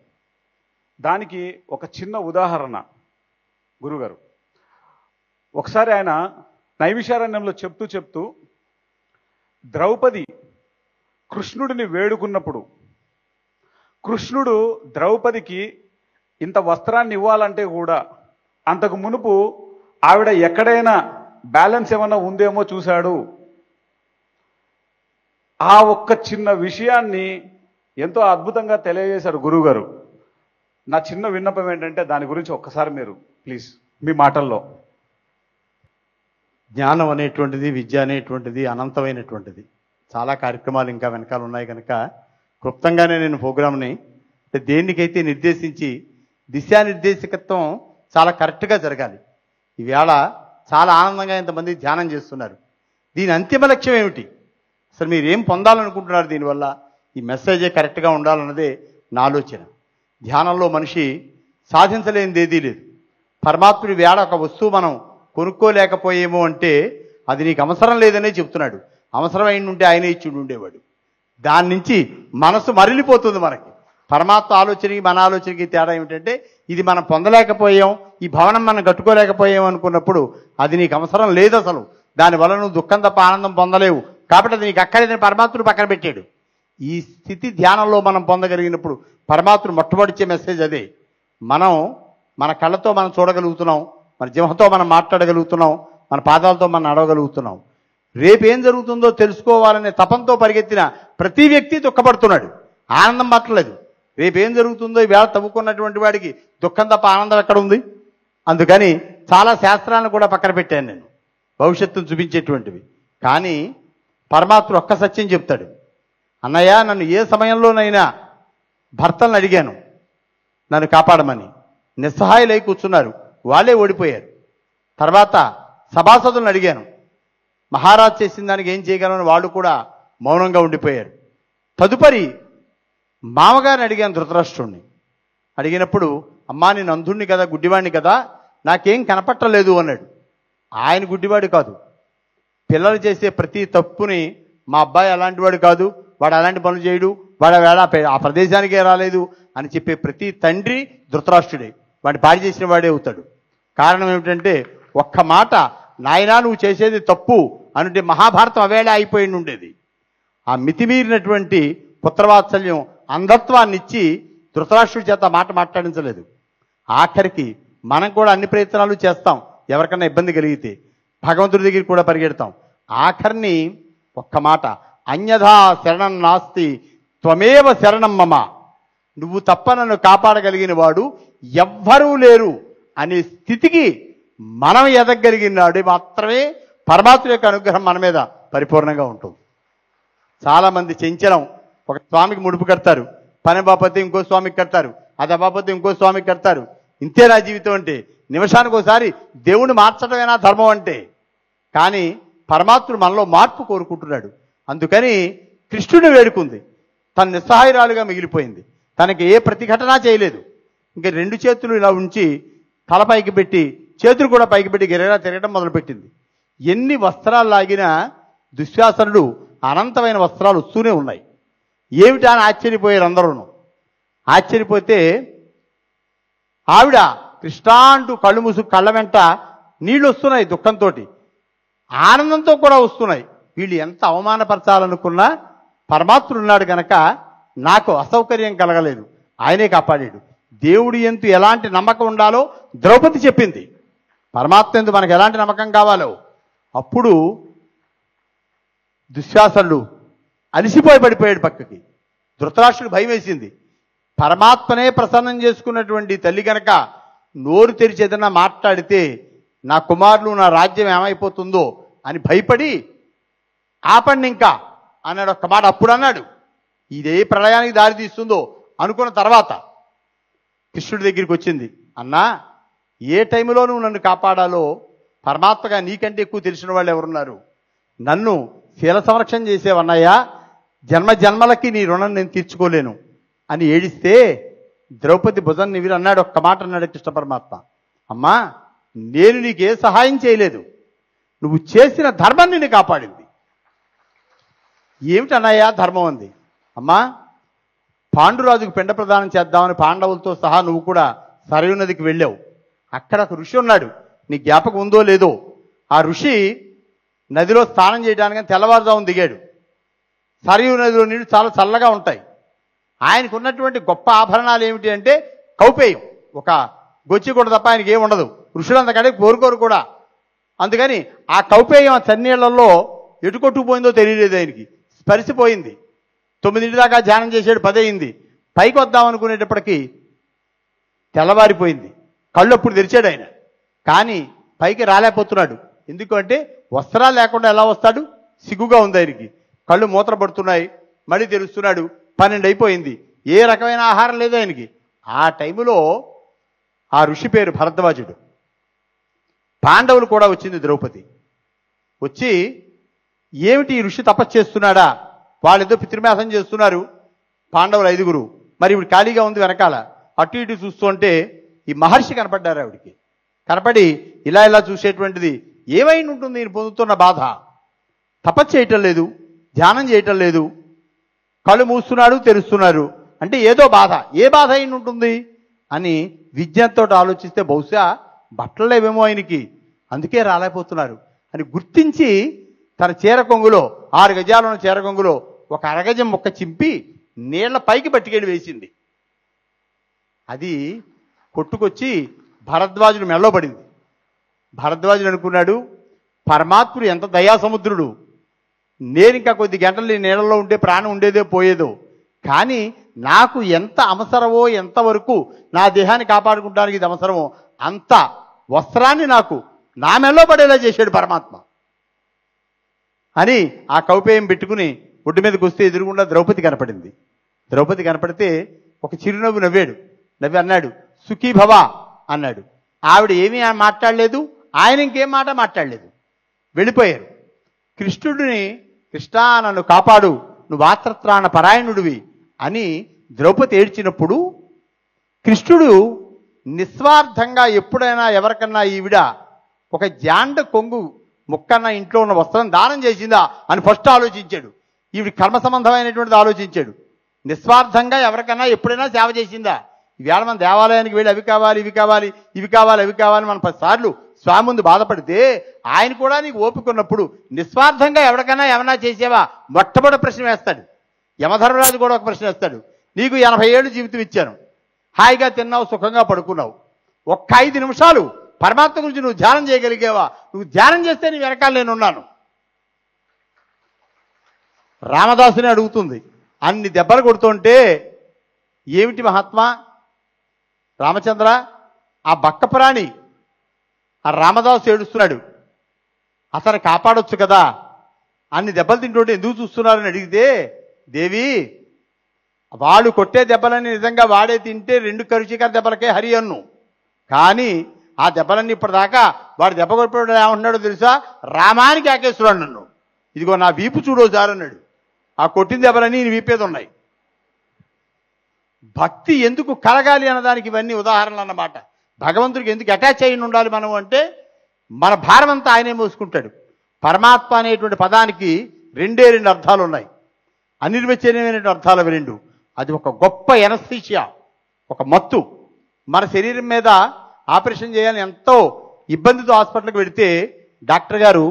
దానికి ఒక చిన్న ఉదాహరణ గురుగారు. ఒకసారి ఆయన నైమిషారణ్యంలో చెప్తూ ద్రౌపది కృష్ణుడిని వేడుకున్నప్పుడు, కృష్ణుడు ద్రౌపదికి ఇంత వస్త్రాన్ని ఇవ్వాలంటే కూడా అంతకు మునుపు ఆవిడ ఎక్కడైనా బ్యాలెన్స్ ఏమన్నా ఉందేమో చూశాడు. ఆ ఒక్క చిన్న విషయాన్ని ఎంతో అద్భుతంగా తెలియజేశారు గురువుగారు. నా చిన్న విన్నపం ఏంటంటే దాని గురించి ఒక్కసారి మీరు ప్లీజ్ మీ మాటల్లో. జ్ఞానం అనేటువంటిది, విద్య అనేటువంటిది అనంతమైనటువంటిది. చాలా కార్యక్రమాలు ఇంకా వెనకాల ఉన్నాయి కనుక క్లుప్తంగానే నేను ప్రోగ్రామ్ని దేనికైతే నిర్దేశించి దిశానిర్దేశకత్వం చాలా కరెక్ట్గా జరగాలి. ఈవేళ చాలా ఆనందంగా ఇంతమంది ధ్యానం చేస్తున్నారు. దీని అంతిమ లక్ష్యం ఏమిటి? అసలు మీరు ఏం పొందాలనుకుంటున్నారు దీనివల్ల? ఈ మెసేజే కరెక్ట్గా ఉండాలన్నదే నా ఆలోచన. ధ్యానంలో మనిషి సాధించలేనిది ఏదీ లేదు. పరమాత్ముడి వేళ ఒక వస్తువు మనం కొనుక్కోలేకపోయేమో అంటే అది నీకు అవసరం లేదనే చెప్తున్నాడు. అవసరమైన ఉంటే ఆయనే ఇచ్చి ఉండేవాడు. దాని నుంచి మనసు మరలిపోతుంది. మనకి పరమాత్మ ఆలోచనకి మన ఆలోచనకి తేడా ఏమిటంటే, ఇది మనం పొందలేకపోయాం, ఈ భవనం మనం కట్టుకోలేకపోయాం అనుకున్నప్పుడు అది నీకు అవసరం లేదు. అసలు దానివల్ల నువ్వు దుఃఖం తప్ప ఆనందం పొందలేవు, కాబట్టి అది నీకు అక్కడే పరమాత్ముడు పక్కన పెట్టాడు. ఈ స్థితి ధ్యానంలో మనం పొందగలిగినప్పుడు పరమాత్ముడు మొట్టమొదటిచ్చే మెసేజ్ అదే. మనం మన కళ్ళతో మనం చూడగలుగుతున్నాం, మన జిహ్వతో మనం మాట్లాడగలుగుతున్నాం, మన పాదాలతో మనం నడవగలుగుతున్నాం. రేపేం జరుగుతుందో తెలుసుకోవాలనే తపంతో పరిగెత్తిన ప్రతి వ్యక్తి దుఃఖపడుతున్నాడు, ఆనందం పట్టలేదు. రేపేం జరుగుతుందో ఈవేళ తవ్వుకున్నటువంటి వాడికి దుఃఖం తప్ప ఆనందం ఎక్కడ ఉంది? అందుకని చాలా శాస్త్రాలను కూడా పక్కన పెట్టాను నేను, భవిష్యత్తును చూపించేటువంటివి. కానీ పరమాత్ముడు ఒక్క సత్యం చెప్తాడు, అన్నయ్య నన్ను ఏ సమయంలోనైనా భర్తలను అడిగాను నన్ను కాపాడమని, నిస్సహాయులై కూర్చున్నారు, వాళ్ళే ఓడిపోయారు. తర్వాత సభాసదులను అడిగాను, మహారాజ్ చేసిన దానికి ఏం చేయగలను, వాళ్ళు కూడా మౌనంగా ఉండిపోయారు. తదుపరి మామగారిని అడిగాను, ధృతరాష్ట్రుణ్ణి. అడిగినప్పుడు అమ్మా నేను అంధుణ్ణి కదా, గుడ్డివాడిని కదా, నాకేం కనపట్టలేదు అన్నాడు. ఆయన గుడ్డివాడు కాదు, పిల్లలు చేసే ప్రతి తప్పుని మా అబ్బాయి అలాంటి వాడు కాదు, వాడు అలాంటి పనులు చేయడు, వాడు వేళ ఆ ప్రదేశానికే రాలేదు అని చెప్పే ప్రతి తండ్రి ధృతరాష్ట్రుడే, వాడిని పాడి చేసిన వాడే అవుతాడు. కారణం ఏమిటంటే ఒక్క మాట, నాయనా నువ్వు చేసేది తప్పు అంటే మహాభారతం అవేళ అయిపోయి ఉండేది. ఆ మితిమీరినటువంటి పుత్రవాత్సల్యం అంధత్వాన్ని ఇచ్చి ధృతరాష్ట్రుడి చేత మాట మాట్లాడించలేదు. ఆఖరికి మనం కూడా అన్ని ప్రయత్నాలు చేస్తాం, ఎవరికన్నా ఇబ్బంది కలిగితే భగవంతుడి దగ్గరికి కూడా పరిగెడతాం. ఆఖరిని ఒక్క మాట, అన్యథా శరణం నాస్తి త్వమేవ శరణం మమ, నువ్వు తప్ప నన్ను కాపాడగలిగిన వాడు ఎవ్వరూ లేరు అనే స్థితికి మనం ఎదగలిగినాడు మాత్రమే పరమాత్మ యొక్క అనుగ్రహం మన మీద పరిపూర్ణంగా ఉంటుంది. చాలామంది చెంచలం ఒక స్వామికి ముడుపు కడతారు, పని బాపతి ఇంకో స్వామికి కడతారు, అది అబాపతి ఇంకో స్వామికి కడతారు. ఇంతే నా జీవితం అంటే, నిమిషానికి ఒకసారి దేవుణ్ణి మార్చడమేనా ధర్మం అంటే. కానీ పరమాత్ముడు మనలో మార్పు కోరుకుంటున్నాడు. అందుకని కృష్ణుని వేడుకుంది, తన నిస్సహాయురాలుగా మిగిలిపోయింది, తనకి ఏ ప్రతిఘటన చేయలేదు. ఇంకా రెండు చేతులు ఇలా ఉంచి తల పైకి పెట్టి చేతులు కూడా పైకి పెట్టి గిరగా తిరగడం మొదలుపెట్టింది. ఎన్ని వస్త్రాలు లాగినా దుశ్శాసనుడు అనంతమైన వస్త్రాలు వస్తూనే ఉన్నాయి. ఏమిటా అని ఆశ్చర్యపోయారు అందరూ. ఆశ్చర్యపోతే ఆవిడ కృష్ణా అంటూ కళ్ళు మూసు కళ్ళ వెంట నీళ్ళు వస్తున్నాయి, దుఃఖంతో ఆనందంతో కూడా వస్తున్నాయి. వీళ్ళు ఎంత అవమానపరచాలనుకున్నా పరమాత్ముడు ఉన్నాడు కనుక నాకు అసౌకర్యం కలగలేదు, ఆయనే కాపాడాడు. దేవుడి యందు ఎలాంటి నమ్మకం ఉండాలో ద్రౌపది చెప్పింది, పరమాత్మ యందు మనకు ఎలాంటి నమ్మకం కావాలో. అప్పుడు దుశ్శాసనుడు అలిసిపోయి పడిపోయాడు పక్కకి. ధృతరాష్ట్రుడికి భయం వేసింది. పరమాత్మనే ప్రసన్నం చేసుకున్నటువంటి తల్లి కనుక నోరు తెరిచి ఏదన్నా మాట్లాడితే నా కుమారులు నా రాజ్యం ఏమైపోతుందో అని భయపడి ఆపండి ఇంకా అన్నాడు. ఒక్క మాట అప్పుడు అన్నాడు, ఇదే ప్రళయానికి దారి తీస్తుందో అనుకున్న తర్వాత కృష్ణుడి దగ్గరికి వచ్చింది. అన్నా ఏ టైంలో నువ్వు నన్ను కాపాడాలో పరమాత్మగా నీకంటే ఎక్కువ తెలిసిన వాళ్ళు ఎవరున్నారు? నన్ను శీల సంరక్షణ చేసేవన్నయ్యా, జన్మ జన్మలకి నీ రుణం నేను తీర్చుకోలేను అని ఏడిస్తే ద్రౌపది భుజం నివిరి అన్నాడు. ఒక్క మాట అన్నాడు కృష్ణ పరమాత్మ, అమ్మా నేను నీకే సహాయం చేయలేదు, నువ్వు చేసిన ధర్మం నిన్ను కాపాడింది. ఏమిటన్నయ్యా ధర్మం అంది. అమ్మా పాండురాజుకు పిండ ప్రదానం చేద్దామని పాండవులతో సహా నువ్వు కూడా సరయూ నదికి వెళ్ళావు. అక్కడ ఒక ఋషి ఉన్నాడు, నీ జ్ఞాపకం ఉందో లేదో. ఆ ఋషి నదిలో స్నానం చేయడానికి తెల్లవారుజామున దిగాడు. సరయూ నదిలో నీళ్లు చాలా చల్లగా ఉంటాయి. ఆయనకు ఉన్నటువంటి గొప్ప ఆభరణాలు ఏమిటి అంటే కౌపేయం, ఒక గొచ్చి కూడా తప్ప ఆయనకి ఏమి ఉండదు. ఋషులంతకంటే కోరుకోరు కూడా. అందుకని ఆ కౌపేయం చన్నీళ్లలో ఎటు కొట్టుకుపోయిందో తెలియలేదు ఆయనకి, స్పరిసిపోయింది. 9 దాకా ధ్యానం చేసాడు, 10 అయింది. పైకి వద్దామనుకునేటప్పటికీ తెల్లవారిపోయింది. కళ్ళు అప్పుడు తెరిచాడు ఆయన, కానీ పైకి రాలేకపోతున్నాడు. ఎందుకంటే వస్త్రాలు లేకుండా ఎలా వస్తాడు? సిగ్గుగా ఉంది ఆయనకి. కళ్ళు మూతలు పడుతున్నాయి. మళ్ళీ తెరుస్తున్నాడు, 12 అయిపోయింది. ఏ రకమైన ఆహారం లేదు ఆయనకి. ఆ టైములో ఆ ఋషి పేరు భరద్వాజుడు. పాండవులు కూడా వచ్చింది ద్రౌపది. వచ్చి ఏమిటి ఈ ఋషి తపస్సు చేస్తున్నాడా, వాళ్ళేదో పితృమ్యాసం చేస్తున్నారు పాండవులు 5గురు, మరి ఇప్పుడు ఖాళీగా ఉంది వెనకాల. అటు ఇటు చూస్తుంటే ఈ మహర్షి కనపడ్డారు ఆవిడికి. కనపడి ఇలా ఇలా చూసేటువంటిది ఏమై ఉంటుంది, నేను పొందుతున్న బాధ, తపస్సు చేయటం లేదు, ధ్యానం చేయటం లేదు, కళ్ళు మూస్తున్నాడు తెరుస్తున్నారు అంటే ఏదో బాధ, ఏ బాధ అయిన ఉంటుంది అని విజ్ఞతతో ఆలోచిస్తే బహుశా బట్టలేవేమో ఆయనకి, అందుకే రాలేకపోతున్నారు అని గుర్తించి తన చీర కొంగులో 6 గజాలు ఉన్న చీర కొంగులో ఒక అరగజం మొక్క చింపి నీళ్ల పైకి పట్టుకెళ్ళి వేసింది. అది కొట్టుకొచ్చి భరద్వాజుడు మెడలో పడింది. భరద్వాజుడు అనుకున్నాడు, పరమాత్ముడు ఎంత దయాసముద్రుడు, నేను ఇంకా కొద్ది గంటలు నీళ్ళలో ఉంటే ప్రాణం ఉండేదో పోయేదో, కానీ నాకు ఎంత అవసరమో, ఎంతవరకు నా దేహాన్ని కాపాడుకుంటానికి ఇది అవసరమో అంత వస్త్రాన్ని నాకు నా మెడలో పడేలా చేశాడు పరమాత్మ అని ఆ కౌపేయం పెట్టుకుని ఒడ్డు మీదకి వస్తే ఎదురుగుండా ద్రౌపది కనపడింది. ద్రౌపది కనపడితే ఒక చిరునవ్వు నవ్వాడు. నవ్వి అన్నాడు, సుఖీభవ అన్నాడు. ఆవిడ ఏమీ మాట్లాడలేదు, ఆయన ఇంకేం మాట మాట్లాడలేదు, వెళ్ళిపోయారు. కృష్ణుడిని, కృష్ణా నన్ను కాపాడు, నువ్వు ఆత్రత్రాణ పరాయణుడివి అని ద్రౌపది ఏడ్చినప్పుడు కృష్ణుడు నిస్వార్థంగా ఎప్పుడైనా ఎవరికన్నా ఈవిడ ఒక జాండ కొంగు ముక్కన్న ఇంట్లో ఉన్న వస్త్రం దానం చేసిందా అని ఫస్ట్ ఆలోచించాడు. ఈవిడ కర్మ సంబంధమైనటువంటిది ఆలోచించాడు. నిస్వార్థంగా ఎవరికన్నా ఎప్పుడైనా సేవ చేసిందా? ఈవేళ మన దేవాలయానికి వెళ్ళి అవి కావాలి, ఇవి కావాలి, ఇవి కావాలి, అవి కావాలి మనం 10 సార్లు స్వామి ముందు బాధపడితే ఆయన కూడా నీకు ఓపిక ఉన్నప్పుడు నిస్వార్థంగా ఎవరికైనా ఏమన్నా చేసేవా? మొట్టమొదటి ప్రశ్న వేస్తాడు. యమధర్మరాజు కూడా ఒక ప్రశ్న వేస్తాడు, నీకు 80 ఏళ్ళు జీవితం ఇచ్చాను, హాయిగా తిన్నావు, సుఖంగా పడుకున్నావు, ఒక్క 5 నిమిషాలు పరమాత్మ గురించి నువ్వు ధ్యానం చేయగలిగేవా? నువ్వు ధ్యానం చేస్తే నీ వెనకాల నేనున్నాను. రామదాసుని అడుగుతుంది, అన్ని దెబ్బలు కొడుతుంటే ఏమిటి మహాత్మా రామచంద్ర, ఆ బక్క ప్రాణి ఆ రామదాసు ఏడుస్తున్నాడు, అతను కాపాడొచ్చు కదా, అన్ని దెబ్బలు తింటుంటే ఎందుకు చూస్తున్నారని అడిగితే, దేవి వాడు కొట్టే దెబ్బలన్నీ నిజంగా వాడే తింటే 2 కరుచికర దెబ్బలకే హరి అన్ను, కానీ ఆ దెబ్బలన్నీ ఇప్పటిదాకా వాడు దెబ్బ కొట్టాడు ఏమంటున్నాడో తెలుసా? రామానికి ఆకేశ్వరుడు నన్ను, ఇదిగో నా వీపు చూడో జారన్నాడు. ఆ కొట్టిన దెబ్బలన్నీ నేను వీపేది ఉన్నాయి. భక్తి ఎందుకు కలగాలి అన్నదానికి ఇవన్నీ ఉదాహరణలు అన్నమాట. భగవంతుడికి ఎందుకు అటాచ్ అయి ఉండాలి మనం అంటే, మన భారం అంతా ఆయనే మోసుకుంటాడు. పరమాత్మ అనేటువంటి పదానికి 2 అర్థాలు ఉన్నాయి, అనిర్వచనీయమైన అర్థాలు అవి 2. అది ఒక గొప్ప ఎనస్థీషియా, ఒక మత్తు. మన శరీరం మీద ఆపరేషన్ చేయాలని ఎంతో ఇబ్బందితో హాస్పిటల్కి వెడితే డాక్టర్ గారు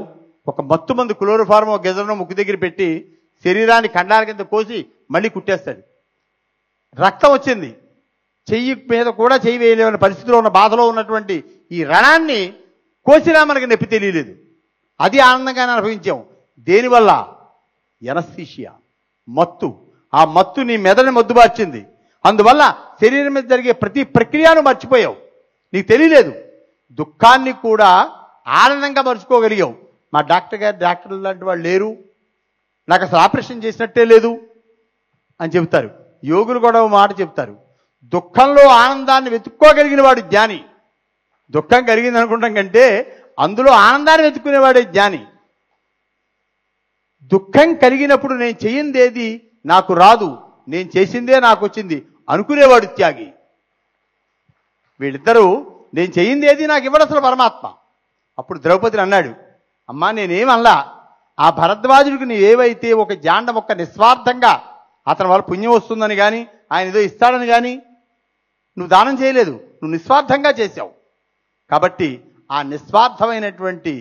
ఒక మత్తు మందు క్లోరోఫార్మ్ గెజలను ముక్కు దగ్గర పెట్టి శరీరాన్ని ఖండాల కింద కోసి మళ్ళీ కుట్టేస్తాడు. రక్తం వచ్చింది, చెయ్యి మీద కూడా చెయ్యి వేయలేని పరిస్థితిలో ఉన్న బాధలో ఉన్నటువంటి ఈ రణాన్ని కోసినా మనకి నొప్పి తెలియలేదు, అది ఆనందంగానే అనుభవించాం. దేనివల్ల? ఎనస్థీషియా, మత్తు. ఆ మత్తు నీ మెదడుని మద్దుబార్చింది, అందువల్ల శరీరం మీద జరిగే ప్రతి ప్రక్రియను మర్చిపోయావు, నీకు తెలియలేదు. దుఃఖాన్ని కూడా ఆనందంగా మర్చుకోగలిగావు. మా డాక్టర్లు లాంటి వాళ్ళు లేరు, నాకు అసలు ఆపరేషన్ చేసినట్టే లేదు అని చెబుతారు. యోగులు కూడా మాట చెప్తారు, దుఃఖంలో ఆనందాన్ని వెతుక్కోగలిగిన వాడు జ్ఞాని. దుఃఖం కలిగింది అనుకుంటాం కంటే అందులో ఆనందాన్ని వెతుక్కునేవాడే జ్ఞాని. దుఃఖం కలిగినప్పుడు నేను చెయ్యిందేది నాకు రాదు, నేను చేసిందే నాకు వచ్చింది అనుకునేవాడు త్యాగి. వీళ్ళిద్దరూ నేను చెయ్యిందేది నాకు ఇవ్వడు అసలు పరమాత్మ. అప్పుడు ద్రౌపదిని అన్నాడు, అమ్మా నేనేమల్లా, ఆ భరద్వాజుడికి నీవేవైతే ఒక జాండ మొక్క నిస్వార్థంగా అతని వల్ల పుణ్యం వస్తుందని కానీ ఆయన ఏదో ఇస్తాడని కానీ నువ్వు దానం చేయలేదు, నువ్వు నిస్వార్థంగా చేశావు. కాబట్టి ఆ నిస్వార్థమైనటువంటి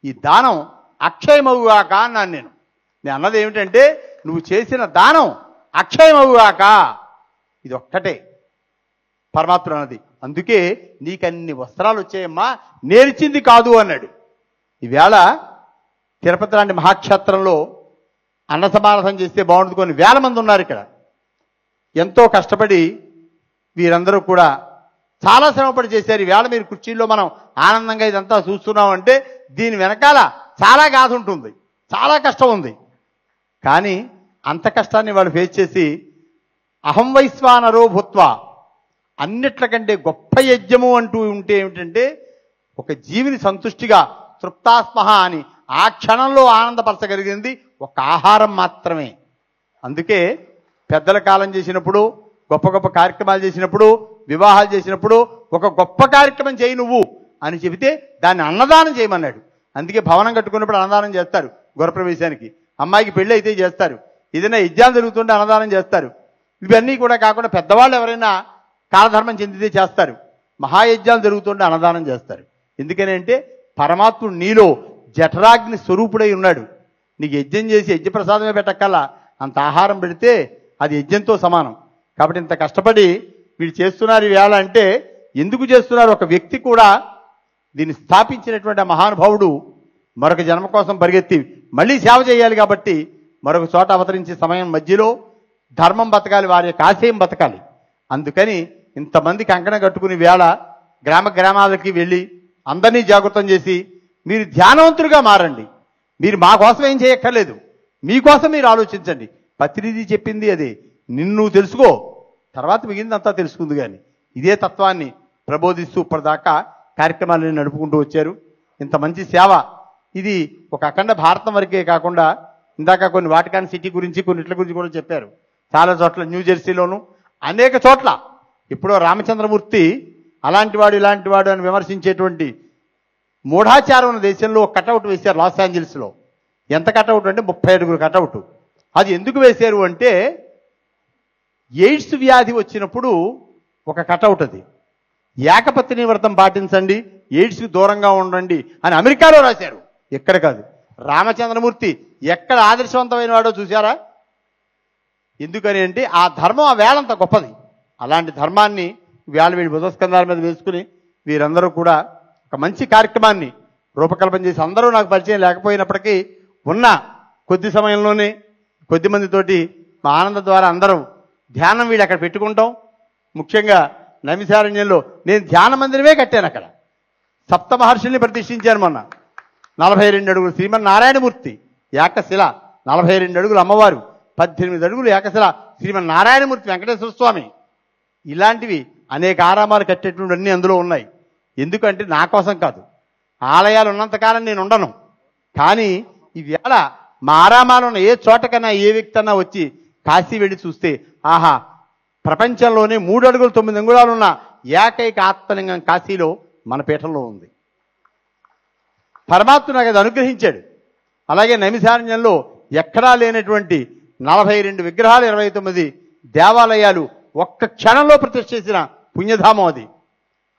ఈ దానం అక్షయమవుగాక అన్నాను నేను అన్నది ఏమిటంటే, నువ్వు చేసిన దానం అక్షయమవుగాక, ఇది ఒక్కటే పరమాత్మ అన్నది. అందుకే నీకన్ని వస్త్రాలు వచ్చాయమ్మా, నేర్చింది కాదు అన్నాడు. ఈవేళ తిరుపతి లాంటి మహాక్షేత్రంలో అన్న సమారాధన చేస్తే బాగుంటుంది. కొన్ని వేల మంది ఉన్నారు ఇక్కడ, ఎంతో కష్టపడి వీరందరూ కూడా చాలా శ్రమపడి చేశారు. ఈవేళ మీరు కుర్చీల్లో మనం ఆనందంగా ఇదంతా చూస్తున్నామంటే దీని వెనకాల చాలా గాథ ఉంటుంది, చాలా కష్టం ఉంది. కానీ అంత కష్టాన్ని వాళ్ళు ఫేస్ చేసి అహం వైశ్వానరో భూత్వా, అన్నిట్లకంటే గొప్ప యజ్ఞము అంటూ ఉంటే ఏమిటంటే ఒక జీవిని సంతుష్టిగా తృప్తాస్మహ అని ఆ క్షణంలో ఆనందపరచగలిగింది ఒక ఆహారం మాత్రమే. అందుకే పెద్దల కాలం చేసినప్పుడు, గొప్ప గొప్ప కార్యక్రమాలు చేసినప్పుడు, వివాహాలు చేసినప్పుడు ఒక గొప్ప కార్యక్రమం చేయి నువ్వు అని చెబితే దాన్ని అన్నదానం చేయమన్నాడు. అందుకే భవనం కట్టుకున్నప్పుడు అన్నదానం చేస్తారు, గృహప్రవేశానికి, అమ్మాయికి పెళ్లి అయితే చేస్తారు, ఏదైనా యజ్ఞాలు జరుగుతుంటే అన్నదానం చేస్తారు. ఇవన్నీ కూడా కాకుండా పెద్దవాళ్ళు ఎవరైనా కాలధర్మం చెందితే చేస్తారు, మహాయజ్ఞాలు జరుగుతుంటే అన్నదానం చేస్తారు. ఎందుకని అంటే పరమాత్ముడు నీలో జఠరాగ్ని స్వరూపుడై ఉన్నాడు. నీకు యజ్ఞం చేసి యజ్ఞప్రసాదమే పెట్టక్కల్లా అంత ఆహారం పెడితే అది యజ్ఞంతో సమానం. కాబట్టి ఇంత కష్టపడి వీళ్ళు చేస్తున్నారు ఈవేళ అంటే ఎందుకు చేస్తున్నారు? ఒక వ్యక్తి కూడా దీన్ని స్థాపించినటువంటి మహానుభావుడు మరొక జన్మ కోసం పరిగెత్తి మళ్ళీ సేవ చేయాలి కాబట్టి మరొక చోట అవతరించే సమయం మధ్యలో ధర్మం బతకాలి, వారి యొక్క ఆశయం బతకాలి. అందుకని ఇంతమంది కంకణం కట్టుకుని వేళ గ్రామ గ్రామాలకి వెళ్ళి అందరినీ జాగృతం చేసి మీరు ధ్యానవంతులుగా మారండి. మీరు మా కోసం ఏం చేయక్కర్లేదు, మీకోసం మీరు ఆలోచించండి. పత్రిది చెప్పింది అదే, నిన్ను తెలుసుకో, తర్వాత మిగిలిందంతా తెలుసుకుంది. కానీ ఇదే తత్వాన్ని ప్రబోధిస్తూ ఇప్పటిదాకా కార్యక్రమాలను నడుపుకుంటూ వచ్చారు. ఇంత మంచి సేవ ఇది ఒక అఖండ భారతం వరకే కాకుండా ఇందాక కొన్ని వాటికాన్ సిటీ గురించి కొన్నిట్ల గురించి కూడా చెప్పారు. చాలా చోట్ల న్యూజెర్సీలోను అనేక చోట్ల ఇప్పుడు రామచంద్రమూర్తి అలాంటి వాడు ఇలాంటి వాడు అని విమర్శించేటువంటి మూఢాచారం ఉన్న దేశంలో ఒక కటౌట్ వేశారు లాస్ ఏంజల్స్లో. ఎంత కటౌట్ అంటే 30 అడుగుల కటౌట్. అది ఎందుకు వేశారు అంటే ఎయిడ్స్ వ్యాధి వచ్చినప్పుడు ఒక కటౌట్, అది ఏకపత్ని వ్రతం పాటించండి, ఎయిడ్స్కి దూరంగా ఉండండి అని అమెరికాలో రాశారు, ఎక్కడ కాదు. రామచంద్రమూర్తి ఎక్కడ ఆదర్శవంతమైన వాడో చూశారా? ఎందుకని అంటే ఆ ధర్మం ఆ వేళంత గొప్పది. అలాంటి ధర్మాన్ని వేళ వీడి బుధస్కంధాల మీద వేసుకుని వీరందరూ కూడా ఒక మంచి కార్యక్రమాన్ని రూపకల్పన చేసి, అందరూ నాకు పరిచయం లేకపోయినప్పటికీ ఉన్న కొద్ది సమయంలోనే కొద్ది మందితోటి మా ఆనందం ద్వారా అందరం ధ్యానం వీడు అక్కడ పెట్టుకుంటాం. ముఖ్యంగా నైమిషారణ్యంలో నేను ధ్యాన మందిరమే కట్టాను. అక్కడ సప్త మహర్షుల్ని ప్రతిష్ఠించాను మొన్న. 42 అడుగులు శ్రీమన్నారాయణమూర్తి ఏకశిల, 42 అడుగులు అమ్మవారు, 18 అడుగులు ఏకశిల శ్రీమన్నారాయణమూర్తి వెంకటేశ్వర స్వామి. ఇలాంటివి అనేక ఆరామాలు కట్టేటువంటి అన్నీ అందులో ఉన్నాయి. ఎందుకంటే నా కోసం కాదు, ఆలయాలు ఉన్నంతకాలం నేను ఉండను. కానీ ఈవేళ మా ఆరామాలు ఉన్న ఏ చోటకన్నా ఏ వ్యక్తి అన్నా వచ్చి కాశీ వెళ్ళి చూస్తే ఆహా, ప్రపంచంలోనే 3 అడుగులు 9 అంగుళాలు ఉన్న ఏకైక ఆత్మలింగం కాశీలో మన పీఠంలో ఉంది. పరమాత్మ నాకు అది అనుగ్రహించాడు. అలాగే నైమిషారణ్యంలో ఎక్కడా లేనటువంటి 42 విగ్రహాలు, 29 దేవాలయాలు ఒక్క క్షణంలో ప్రతిష్ఠ చేసిన పుణ్యధామం అది.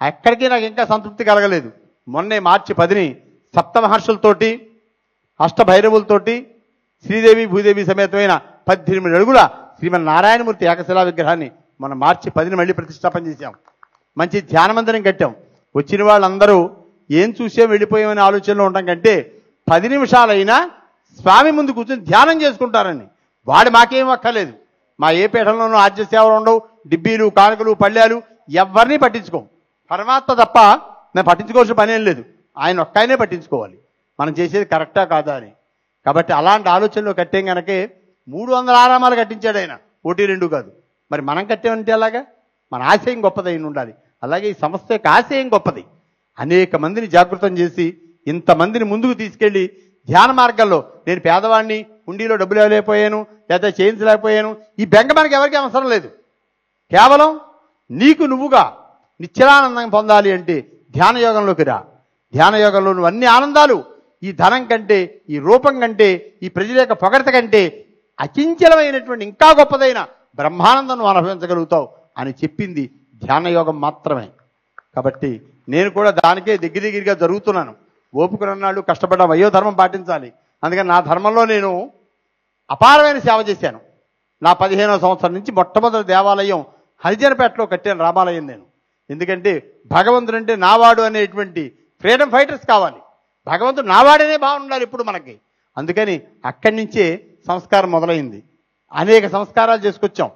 ఎక్కడికి నాకు ఇంకా సంతృప్తి కలగలేదు. మొన్నే మార్చి 10ని సప్తమహర్షులతోటి, అష్టభైరవులతోటి, శ్రీదేవి భూదేవి సమేతమైన 18 అడుగుల శ్రీమన్నారాయణమూర్తి ఏకశిలా విగ్రహాన్ని మన మార్చి 10ని మళ్ళీ ప్రతిష్టాపన చేశాం. మంచి ధ్యానమందిరం కట్టాం. వచ్చిన వాళ్ళందరూ ఏం చూసాం వెళ్ళిపోయామనే ఆలోచనలో ఉండడం కంటే 10 నిమిషాలైనా స్వామి ముందు కూర్చొని ధ్యానం చేసుకుంటారని. వాడు మాకేం అక్కర్లేదు. మా ఏ పీఠంలోనూ ఆర్య సేవలు ఉండవు, డిబ్బీలు కానుకలు పళ్ళాలు ఎవరిని పట్టించుకోం. పరమాత్మ తప్ప నేను పట్టించుకోవాల్సిన పని ఏం లేదు, ఆయన ఒక్కనే పట్టించుకోవాలి మనం చేసేది కరెక్టా కాదా అని. కాబట్టి అలాంటి ఆలోచనలో కట్టేం కనుకే 300 ఆరామాలు కట్టించాడు ఆయన, 1-2 కాదు. మరి మనం కట్టామంటే అలాగా మన ఆశయం గొప్పదై ఉండాలి. అలాగే ఈ సంస్థ యొక్క ఆశయం గొప్పది. అనేక మందిని జాగృతం చేసి ఇంతమందిని ముందుకు తీసుకెళ్ళి ధ్యాన మార్గంలో, నేను పేదవాడిని, హుండీలో డబ్బులు ఇవ్వలేకపోయాను, లేదా చేయించలేకపోయాను, ఈ బెంగ మనకి ఎవరికీ అవసరం లేదు. కేవలం నీకు నువ్వుగా నిత్యానందం పొందాలి అంటే ధ్యాన యోగంలోకి రా. ధ్యాన యోగంలో నువ్వు అన్ని ఆనందాలు ఈ ధనం కంటే, ఈ రూపం కంటే, ఈ ప్రజల యొక్క పొగడత కంటే అచించలమైనటువంటి ఇంకా గొప్పదైన బ్రహ్మానందం నువ్వు అనుభవించగలుగుతావు అని చెప్పింది ధ్యాన యోగం మాత్రమే. కాబట్టి నేను కూడా దానికే దగ్గరగా జరుగుతున్నాను. ఓపుకున్నాళ్ళు కష్టపడ్డా వయోధర్మం పాటించాలి. అందుకని నా ధర్మంలో నేను అపారమైన సేవ చేశాను. నా 15వ సంవత్సరం నుంచి మొట్టమొదటి దేవాలయం హరిజనపేటలో కట్టాను, రామాలయం నేను. ఎందుకంటే భగవంతుడు అంటే నావాడు అనేటువంటి ఫ్రీడమ్ ఫైటర్స్ కావాలి. భగవంతుడు నావాడనే భావన ఉండాలి ఇప్పుడు మనకి. అందుకని అక్కడి నుంచే సంస్కారం మొదలైంది. అనేక సంస్కారాలు చేసుకొచ్చాం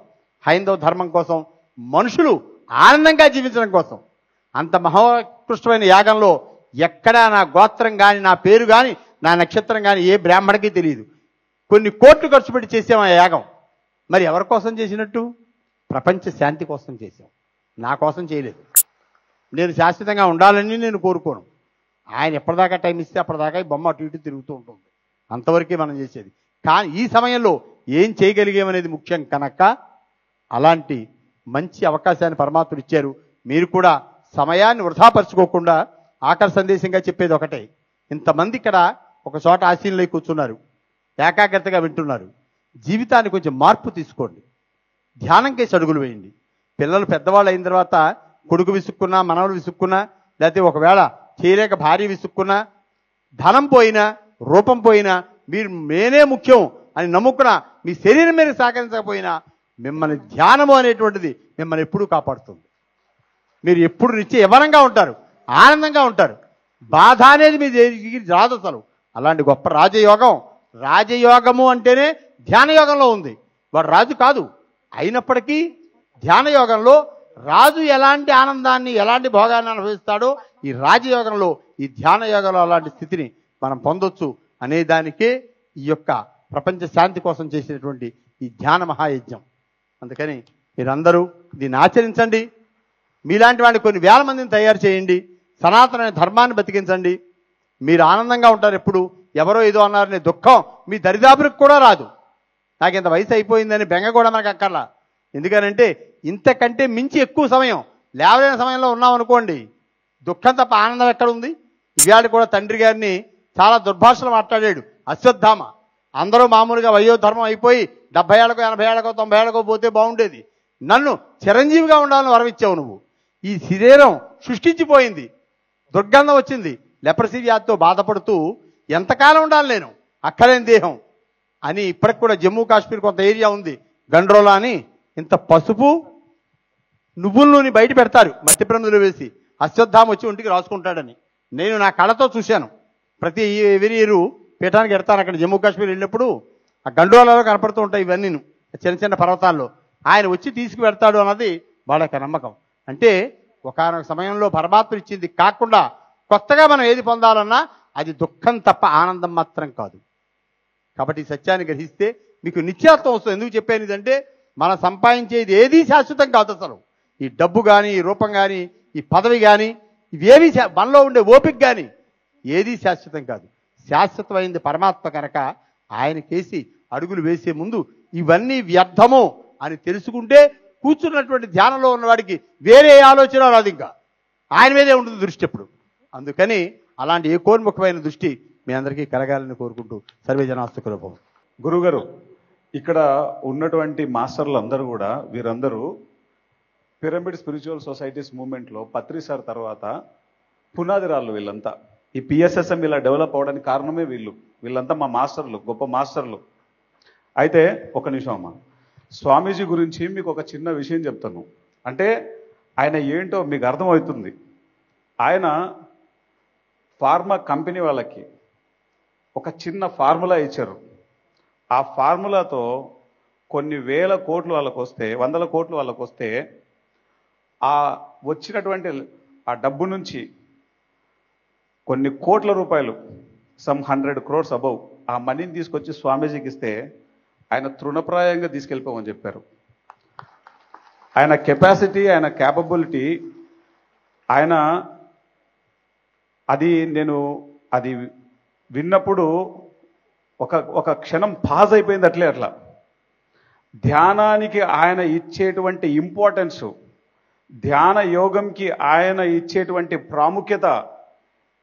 హైందవ ధర్మం కోసం, మనుషులు ఆనందంగా జీవించడం కోసం. అంత మహోత్కృష్టమైన యాగంలో ఎక్కడా నా గోత్రం కానీ, నా పేరు కానీ, నా నక్షత్రం కానీ ఏ బ్రాహ్మణకి తెలియదు. కొన్ని కోట్లు ఖర్చు పెట్టి చేసాం ఆ యాగం. మరి ఎవరి కోసం చేసినట్టు? ప్రపంచ శాంతి కోసం చేశాం, నా కోసం చేయలేదు. నేను శాశ్వతంగా ఉండాలని నేను కోరుకోను. ఆయన ఎప్పటిదాకా టైం ఇస్తే అప్పటిదాకా ఈ బొమ్మ అటు ఇటు తిరుగుతూ ఉంటుంది, అంతవరకే మనం చేసేది. కానీ ఈ సమయంలో ఏం చేయగలిగామనేది ముఖ్యం కనుక అలాంటి మంచి అవకాశాన్ని పరమాత్ముడు ఇచ్చారు. మీరు కూడా సమయాన్ని వృధాపరచుకోకుండా ఆఖరి సందేశంగా చెప్పేది ఒకటే, ఇంతమంది ఇక్కడ ఒక చోట ఆశీనులై కూర్చున్నారు, ఏకాగ్రతగా వింటున్నారు. జీవితాన్ని కొంచెం మార్పు తీసుకోండి, ధ్యానం కేసి అడుగులు వేయండి. పిల్లలు పెద్దవాళ్ళు అయిన తర్వాత కొడుకు విసుక్కున్నా, మనవలు విసుక్కున్నా, లేకపోతే ఒకవేళ చేయలేక భార్య విసుక్కున్నా, ధనం పోయినా, రూపం పోయినా, మీరు నేనే ముఖ్యం అని నమ్ముకున్నా, మీ శరీరం మీద సహకరించకపోయినా మిమ్మల్ని ధ్యానము అనేటువంటిది మిమ్మల్ని ఎప్పుడూ కాపాడుతుంది. మీరు ఎప్పుడు నిత్య యవ్వనంగా ఉంటారు, ఆనందంగా ఉంటారు. బాధ అనేది మీ దగ్గరికి రాదు అసలు. అలాంటి గొప్ప రాజయోగము అంటేనే ధ్యాన యోగంలో ఉంది. వాడు రాజు కాదు, అయినప్పటికీ ధ్యాన యోగంలో రాజు ఎలాంటి ఆనందాన్ని, ఎలాంటి భోగాన్ని అనుభవిస్తాడో ఈ రాజయోగంలో, ఈ ధ్యాన యోగంలో అలాంటి స్థితిని మనం పొందొచ్చు అనే దానికే ఈ యొక్క ప్రపంచ శాంతి కోసం చేసినటువంటి ఈ ధ్యాన మహాయజ్ఞం. అందుకని మీరందరూ దీన్ని ఆచరించండి. మీలాంటి వాడిని కొన్ని వేల మందిని తయారు చేయండి. సనాతన ధర్మాన్ని బతికించండి. మీరు ఆనందంగా ఉంటారు. ఎప్పుడు ఎవరో ఏదో అన్నారనే దుఃఖం మీ దరిదాపులకు కూడా రాదు. నాకు ఇంత వయసు అయిపోయిందని బెంగ కూడా మనకు అక్కర్లా. ఎందుకనంటే ఇంతకంటే మించి ఎక్కువ సమయం లేవలేని సమయంలో ఉన్నామనుకోండి, దుఃఖం తప్ప ఆనందం ఎక్కడ ఉంది? ఇవాళ కూడా తండ్రి గారిని చాలా దుర్భాషలు మాట్లాడాడు అశ్వత్థామ. అందరూ మామూలుగా వయోధర్మం అయిపోయి 70 ఏళ్ళకో 80 ఏళ్ళకో 90 ఏళ్ళకో పోతే బాగుండేది, నన్ను చిరంజీవిగా ఉండాలని వరమిచ్చావు నువ్వు. ఈ శరీరం సృష్టించిపోయింది, దుర్గంధం వచ్చింది, లెప్రసీ వ్యాధితో బాధపడుతూ ఎంతకాలం ఉండాలి నేను, అక్కలేని దేహం అని. ఇప్పటికి కూడా జమ్మూ కాశ్మీర్ కొంత ఏరియా ఉంది, గండ్రోలా అని, ఇంత పసుపు నువ్వుల నూనె బయట పెడతారు మత్తిప్రందులు వేసి, అశ్వత్థామ వచ్చి ఒంటికి రాసుకుంటాడని నేను నా కళ్ళతో చూశాను. ప్రతి ఎవరి ఇయర్ పీఠానికి ఎడతాను. అక్కడ జమ్మూ కాశ్మీర్ వెళ్ళినప్పుడు ఆ గండ్రోలాలో కనపడుతూ ఉంటాయి ఇవన్నీ చిన్న చిన్న పర్వతాల్లో. ఆయన వచ్చి తీసుకువెడతాడు అన్నది వాళ్ళ యొక్క నమ్మకం. అంటే ఒకానొక సమయంలో పరమాత్మ ఇచ్చింది కాకుండా కొత్తగా మనం ఏది పొందాలన్నా అది దుఃఖం తప్ప ఆనందం మాత్రం కాదు. కాబట్టి ఈ సత్యాన్ని గ్రహిస్తే మీకు నిత్యాత్వం వస్తుంది. ఎందుకు చెప్పాను ఇదంటే, మనం సంపాదించేది ఏదీ శాశ్వతం కాదు అసలు. ఈ డబ్బు కానీ, ఈ రూపం కానీ, ఈ పదవి కానీ, ఇవేవి మనలో ఉండే ఓపిక కానీ ఏదీ శాశ్వతం కాదు. శాశ్వతమైంది పరమాత్మ కనుక ఆయనకేసి అడుగులు వేసే ముందు ఇవన్నీ వ్యర్థము అని తెలుసుకుంటే కూర్చున్నటువంటి ధ్యానంలో ఉన్నవాడికి వేరే ఆలోచన రాదు, ఇంకా ఆయన మీదే ఉంటుంది దృష్టి ఎప్పుడు. అందుకని అలాంటి ఏకోన్ముఖమైన దృష్టి మీ అందరికీ కలగాలని కోరుకుంటూ సర్వే జనాస్తుకులభం. గురుగారు, ఇక్కడ ఉన్నటువంటి మాస్టర్లు అందరూ కూడా, వీరందరూ పిరమిడ్ స్పిరిచువల్ సొసైటీస్ మూవ్మెంట్లో పత్రి సార్ తర్వాత పునాది రాళ్ళు. వీళ్ళంతా ఈ పిఎస్ఎస్ఎం ఇలా డెవలప్ అవడానికి కారణమే వీళ్ళంతా మా మాస్టర్లు, గొప్ప మాస్టర్లు. అయితే ఒక నిమిషం అమ్మా, స్వామీజీ గురించి మీకు ఒక చిన్న విషయం చెప్తాను. అంటే ఆయన ఏంటో మీకు అర్థమవుతుంది. ఆయన ఫార్మా కంపెనీ వాళ్ళకి ఒక చిన్న ఫార్ములా ఇచ్చారు. ఆ ఫార్ములాతో కొన్ని వేల కోట్లు వాళ్ళకు వస్తే, 100 కోట్లు వాళ్ళకు వస్తే, ఆ వచ్చినటువంటి ఆ డబ్బు నుంచి కొన్ని కోట్ల రూపాయలు, సమ్ 100 crores అబౌవ్, ఆ మనీని తీసుకొచ్చి స్వామీజీకి ఇస్తే ఆయన తృణప్రాయంగా తీసుకెళ్ళిపోమని చెప్పారు. ఆయన కెపాసిటీ, ఆయన క్యాపబిలిటీ, ఆయన నేను అది విన్నప్పుడు ఒక క్షణం పాజ్ అయిపోయింది. అట్లా ధ్యానానికి ఆయన ఇచ్చేటువంటి ఇంపార్టెన్స్, ధ్యాన యోగంకి ఆయన ఇచ్చేటువంటి ప్రాముఖ్యత,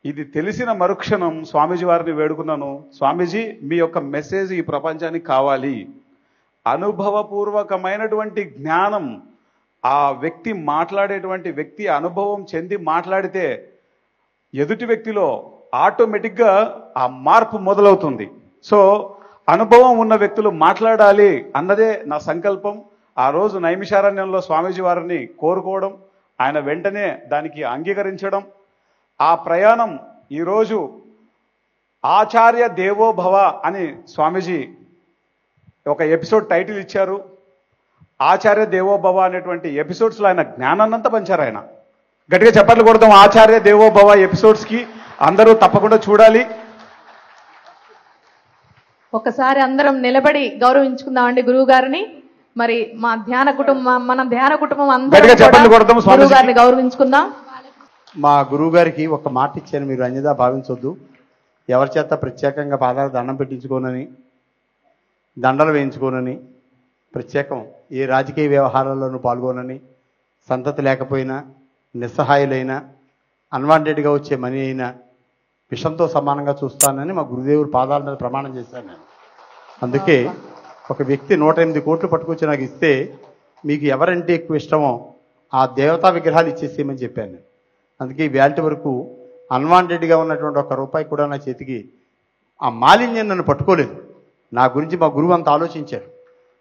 ఇది తెలిసిన మరుక్షణం స్వామీజీ వారిని వేడుకున్నాను, స్వామీజీ మీ యొక్క మెసేజ్ ఈ ప్రపంచానికి కావాలి. అనుభవపూర్వకమైనటువంటి జ్ఞానం, ఆ వ్యక్తి మాట్లాడేటువంటి వ్యక్తి అనుభవం చెంది మాట్లాడితే ఎదుటి వ్యక్తిలో ఆటోమేటిక్గా ఆ మార్పు మొదలవుతుంది. సో అనుభవం ఉన్న వ్యక్తులు మాట్లాడాలి అన్నదే నా సంకల్పం. ఆ రోజు నైమిషారణ్యంలో స్వామీజీ వారిని కోరుకోవడం, ఆయన వెంటనే దానికి అంగీకరించడం, ఆ ప్రయాణం ఈరోజు ఆచార్య దేవో భవ అని స్వామీజీ ఒక ఎపిసోడ్ టైటిల్ ఇచ్చారు. ఆచార్య దేవో భవ అనేటువంటి ఎపిసోడ్స్లో ఆయన జ్ఞానాన్నంతా పంచారు. ఆయన గట్టిగా చప్పట్లు కొడతాం ఆచార్య దేవో భవ ఎపిసోడ్స్కి. అందరూ తప్పకుండా చూడాలి. ఒకసారి అందరం నిలబడి గౌరవించుకుందామండి గురువు గారిని. మరి మన ధ్యాన కుటుంబం గట్టిగా అందరూ చప్పట్లు కొడదాం స్వామీజీకి. గురువు గారిని గౌరవించుకుందాం. మా గురువు గారికి ఒక మాట ఇచ్చాను, మీరు అన్యదా భావించొద్దు. ఎవరి చేత ప్రత్యేకంగా పాదాలు దండం పెట్టించుకోనని, దండలు వేయించుకోనని, ప్రత్యేకం ఏ రాజకీయ వ్యవహారాల్లోనూ పాల్గొనని, సంతతి లేకపోయినా, నిస్సహాయులైనా, అన్వాంటెడ్గా వచ్చే మనీ అయినా విషంతో సమానంగా చూస్తానని మా గురుదేవుడు పాదాల మీద ప్రమాణం చేశాను నేను. అందుకే ఒక వ్యక్తి 108 కోట్లు పట్టుకొచ్చి నాకు ఇస్తే మీకు ఎవరంటే ఎక్కువ ఇష్టమో ఆ దేవతా విగ్రహాలు ఇచ్చేసేయమని చెప్పాను నేను. అందుకే ఈ వ్యాల్టీ వరకు అన్వాంటెడ్గా ఉన్నటువంటి ₹1 కూడా నా చేతికి ఆ మాలిన్యం నన్ను పట్టుకోలేదు. నా గురించి మా గురువు అంత ఆలోచించారు.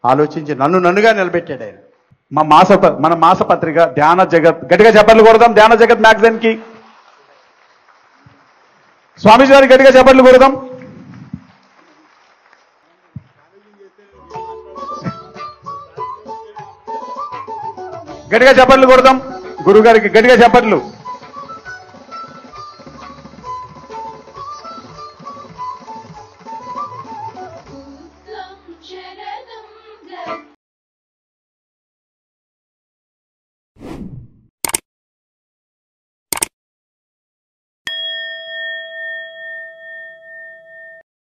ఆలోచించి నన్నుగా నిలబెట్టాడు ఆయన. మన మాసపత్రిక ధ్యాన జగత్, గట్టిగా చప్పట్లు కొడదాం ధ్యాన జగత్ మ్యాగజైన్ కి. స్వామీజీ గారికి గట్టిగా చప్పట్లు కొడదాం. గట్టిగా చప్పట్లు కొడదాం. గురువు గారికి గట్టిగా చప్పట్లు.